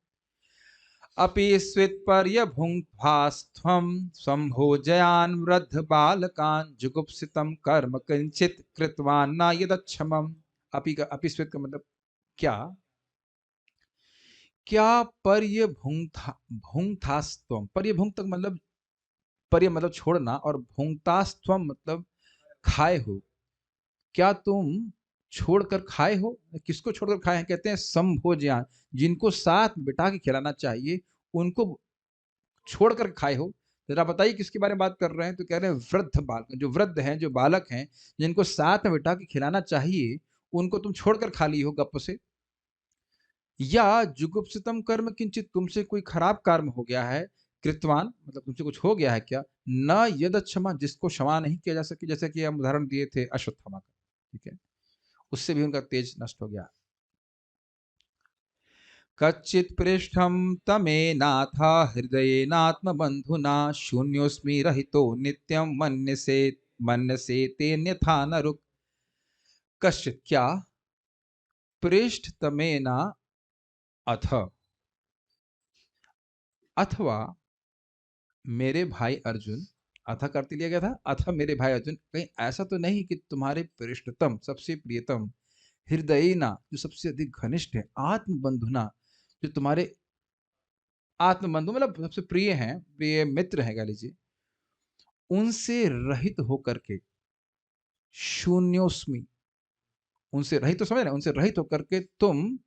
अपि स्वित्पर्य भुङ्क्त्वास्त्वं संभोजयान् वृद्ध बालकान् जुगुप्सितं कर्म किंचित कृतवान् न यदक्षमम्। अपि स्वित का मतलब क्या, क्या पर्य भुङ्क्तास्त्वं, पर्य भुङ्क्त मतलब, पर्य मतलब छोड़ना, और भुङ्क्तास्त्वं मतलब खाए हो, क्या तुम छोड़कर खाए हो? किसको छोड़कर खाए हैं? कहते हैं संभोज्यान, जिनको साथ बिठा के खिलाना चाहिए उनको छोड़कर खाए हो। जरा बताइए किसके बारे में बात कर रहे हैं? तो कह रहे हैं वृद्ध बालक, जो वृद्ध हैं, जो बालक हैं, जिनको साथ में बिठा के खिलाना चाहिए, उनको तुम छोड़कर खा ली हो गप से। या जुगुप्सितम कर्म किंचित, तुमसे कोई खराब कर्म हो गया है, कृतवान मतलब तुमसे कुछ हो गया है क्या, न यद क्षमा, जिसको क्षमा नहीं किया जा सके, जैसे कि हम उदाहरण दिए थे अश्वत्थामा का, ठीक है, उससे भी उनका तेज नष्ट हो गया। कच्चित् पृष्ठं तमेनाथ हृदयेनात्मबन्धुना शून्योऽस्मि रहितो नित्यं मन्यसे तेन्यथा न रुक्। कश्चित्, क्या, पृष्ठ तमेना अथ, अथवा मेरे भाई अर्जुन, अथ करते लिया गया था, अथ मेरे भाई अर्जुन, कहीं ऐसा तो नहीं कि तुम्हारे पृष्ठतम, सबसे प्रियतम, हृदयना, जो सबसे अधिक घनिष्ठ है, आत्मबंधुना, जो तुम्हारे आत्मबंधु मतलब सबसे प्रिय हैं, प्रिय मित्र हैं कह लीजिए, उनसे रहित होकर के, शून्योस्मि, उनसे रहित तो समझ रहे, उनसे रहित होकर के तुम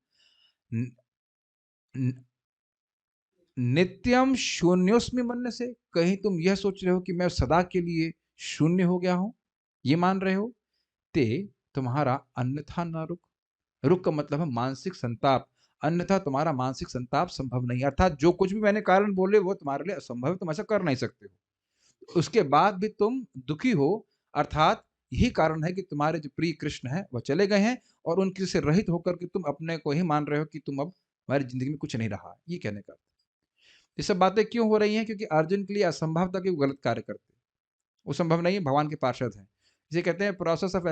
नित्यम शून्योस्मि मन से, कहीं तुम यह सोच रहे हो कि मैं सदा के लिए शून्य हो गया हूं, ये मान रहे हो। ते तुम्हारा अन्यथा न रुक। रुक का मतलब है मानसिक संताप, अन्यथा तुम्हारा मानसिक संताप संभव नहीं। अर्थात जो कुछ भी मैंने कारण बोले वो तुम्हारे लिए असंभव है, तुम ऐसा कर नहीं सकते हो। उसके बाद भी तुम दुखी हो, अर्थात यही कारण है कि तुम्हारे जो प्रिय कृष्ण है वह चले गए हैं और उनके से रहित होकर के तुम अपने को ही मान रहे हो कि तुम अब हमारी जिंदगी में कुछ नहीं रहा। ये कहने का ये सब बातें क्यों हो रही हैं? क्योंकि अर्जुन के लिए असंभव था कि वो गलत कार्य करते, वो संभव नहीं है, भगवान के पार्षद हैं। इसे कहते हैं प्रोसेस ऑफ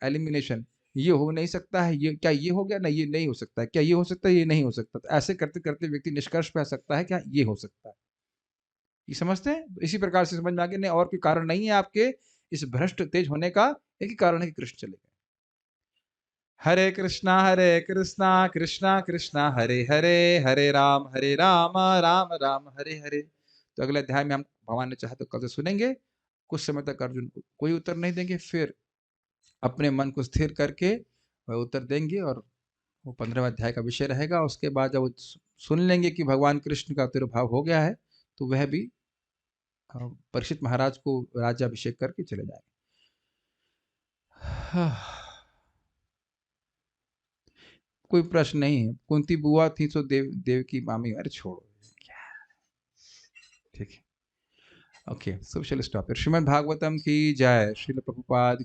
एलिमिनेशन। ये हो नहीं सकता है, ये क्या ये हो गया? नहीं, ये नहीं हो सकता है। क्या ये हो सकता है? ये नहीं हो सकता। तो ऐसे करते करते व्यक्ति निष्कर्ष पे आ सकता है क्या ये हो सकता है। ये समझते हैं? तो इसी प्रकार से समझ में आ गया, नहीं और कोई कारण नहीं है आपके इस भ्रष्ट तेज होने का, एक ही कारण है कि कृष्ण चले गए। हरे कृष्णा कृष्णा कृष्णा हरे हरे, हरे राम राम राम हरे हरे। तो अगले अध्याय में हम भगवान ने चाहे तो कल से सुनेंगे। कुछ समय तक अर्जुन को कोई उत्तर नहीं देंगे, फिर अपने मन को स्थिर करके वह उत्तर देंगे और वो 15वें अध्याय का विषय रहेगा। उसके बाद जब वो सुन लेंगे कि भगवान कृष्ण का तिरुभाव हो गया है, तो वह भी परीक्षित महाराज को राज्याभिषेक करके चले जाएंगे। कोई प्रश्न नहीं है। कुंती बुआ थी तो देव की मामी, अरे छोड़ो क्या, ठीक है। ओके, सो शैल स्टॉप। श्रीमद् भागवतम की जय। श्रील प्रभुपाद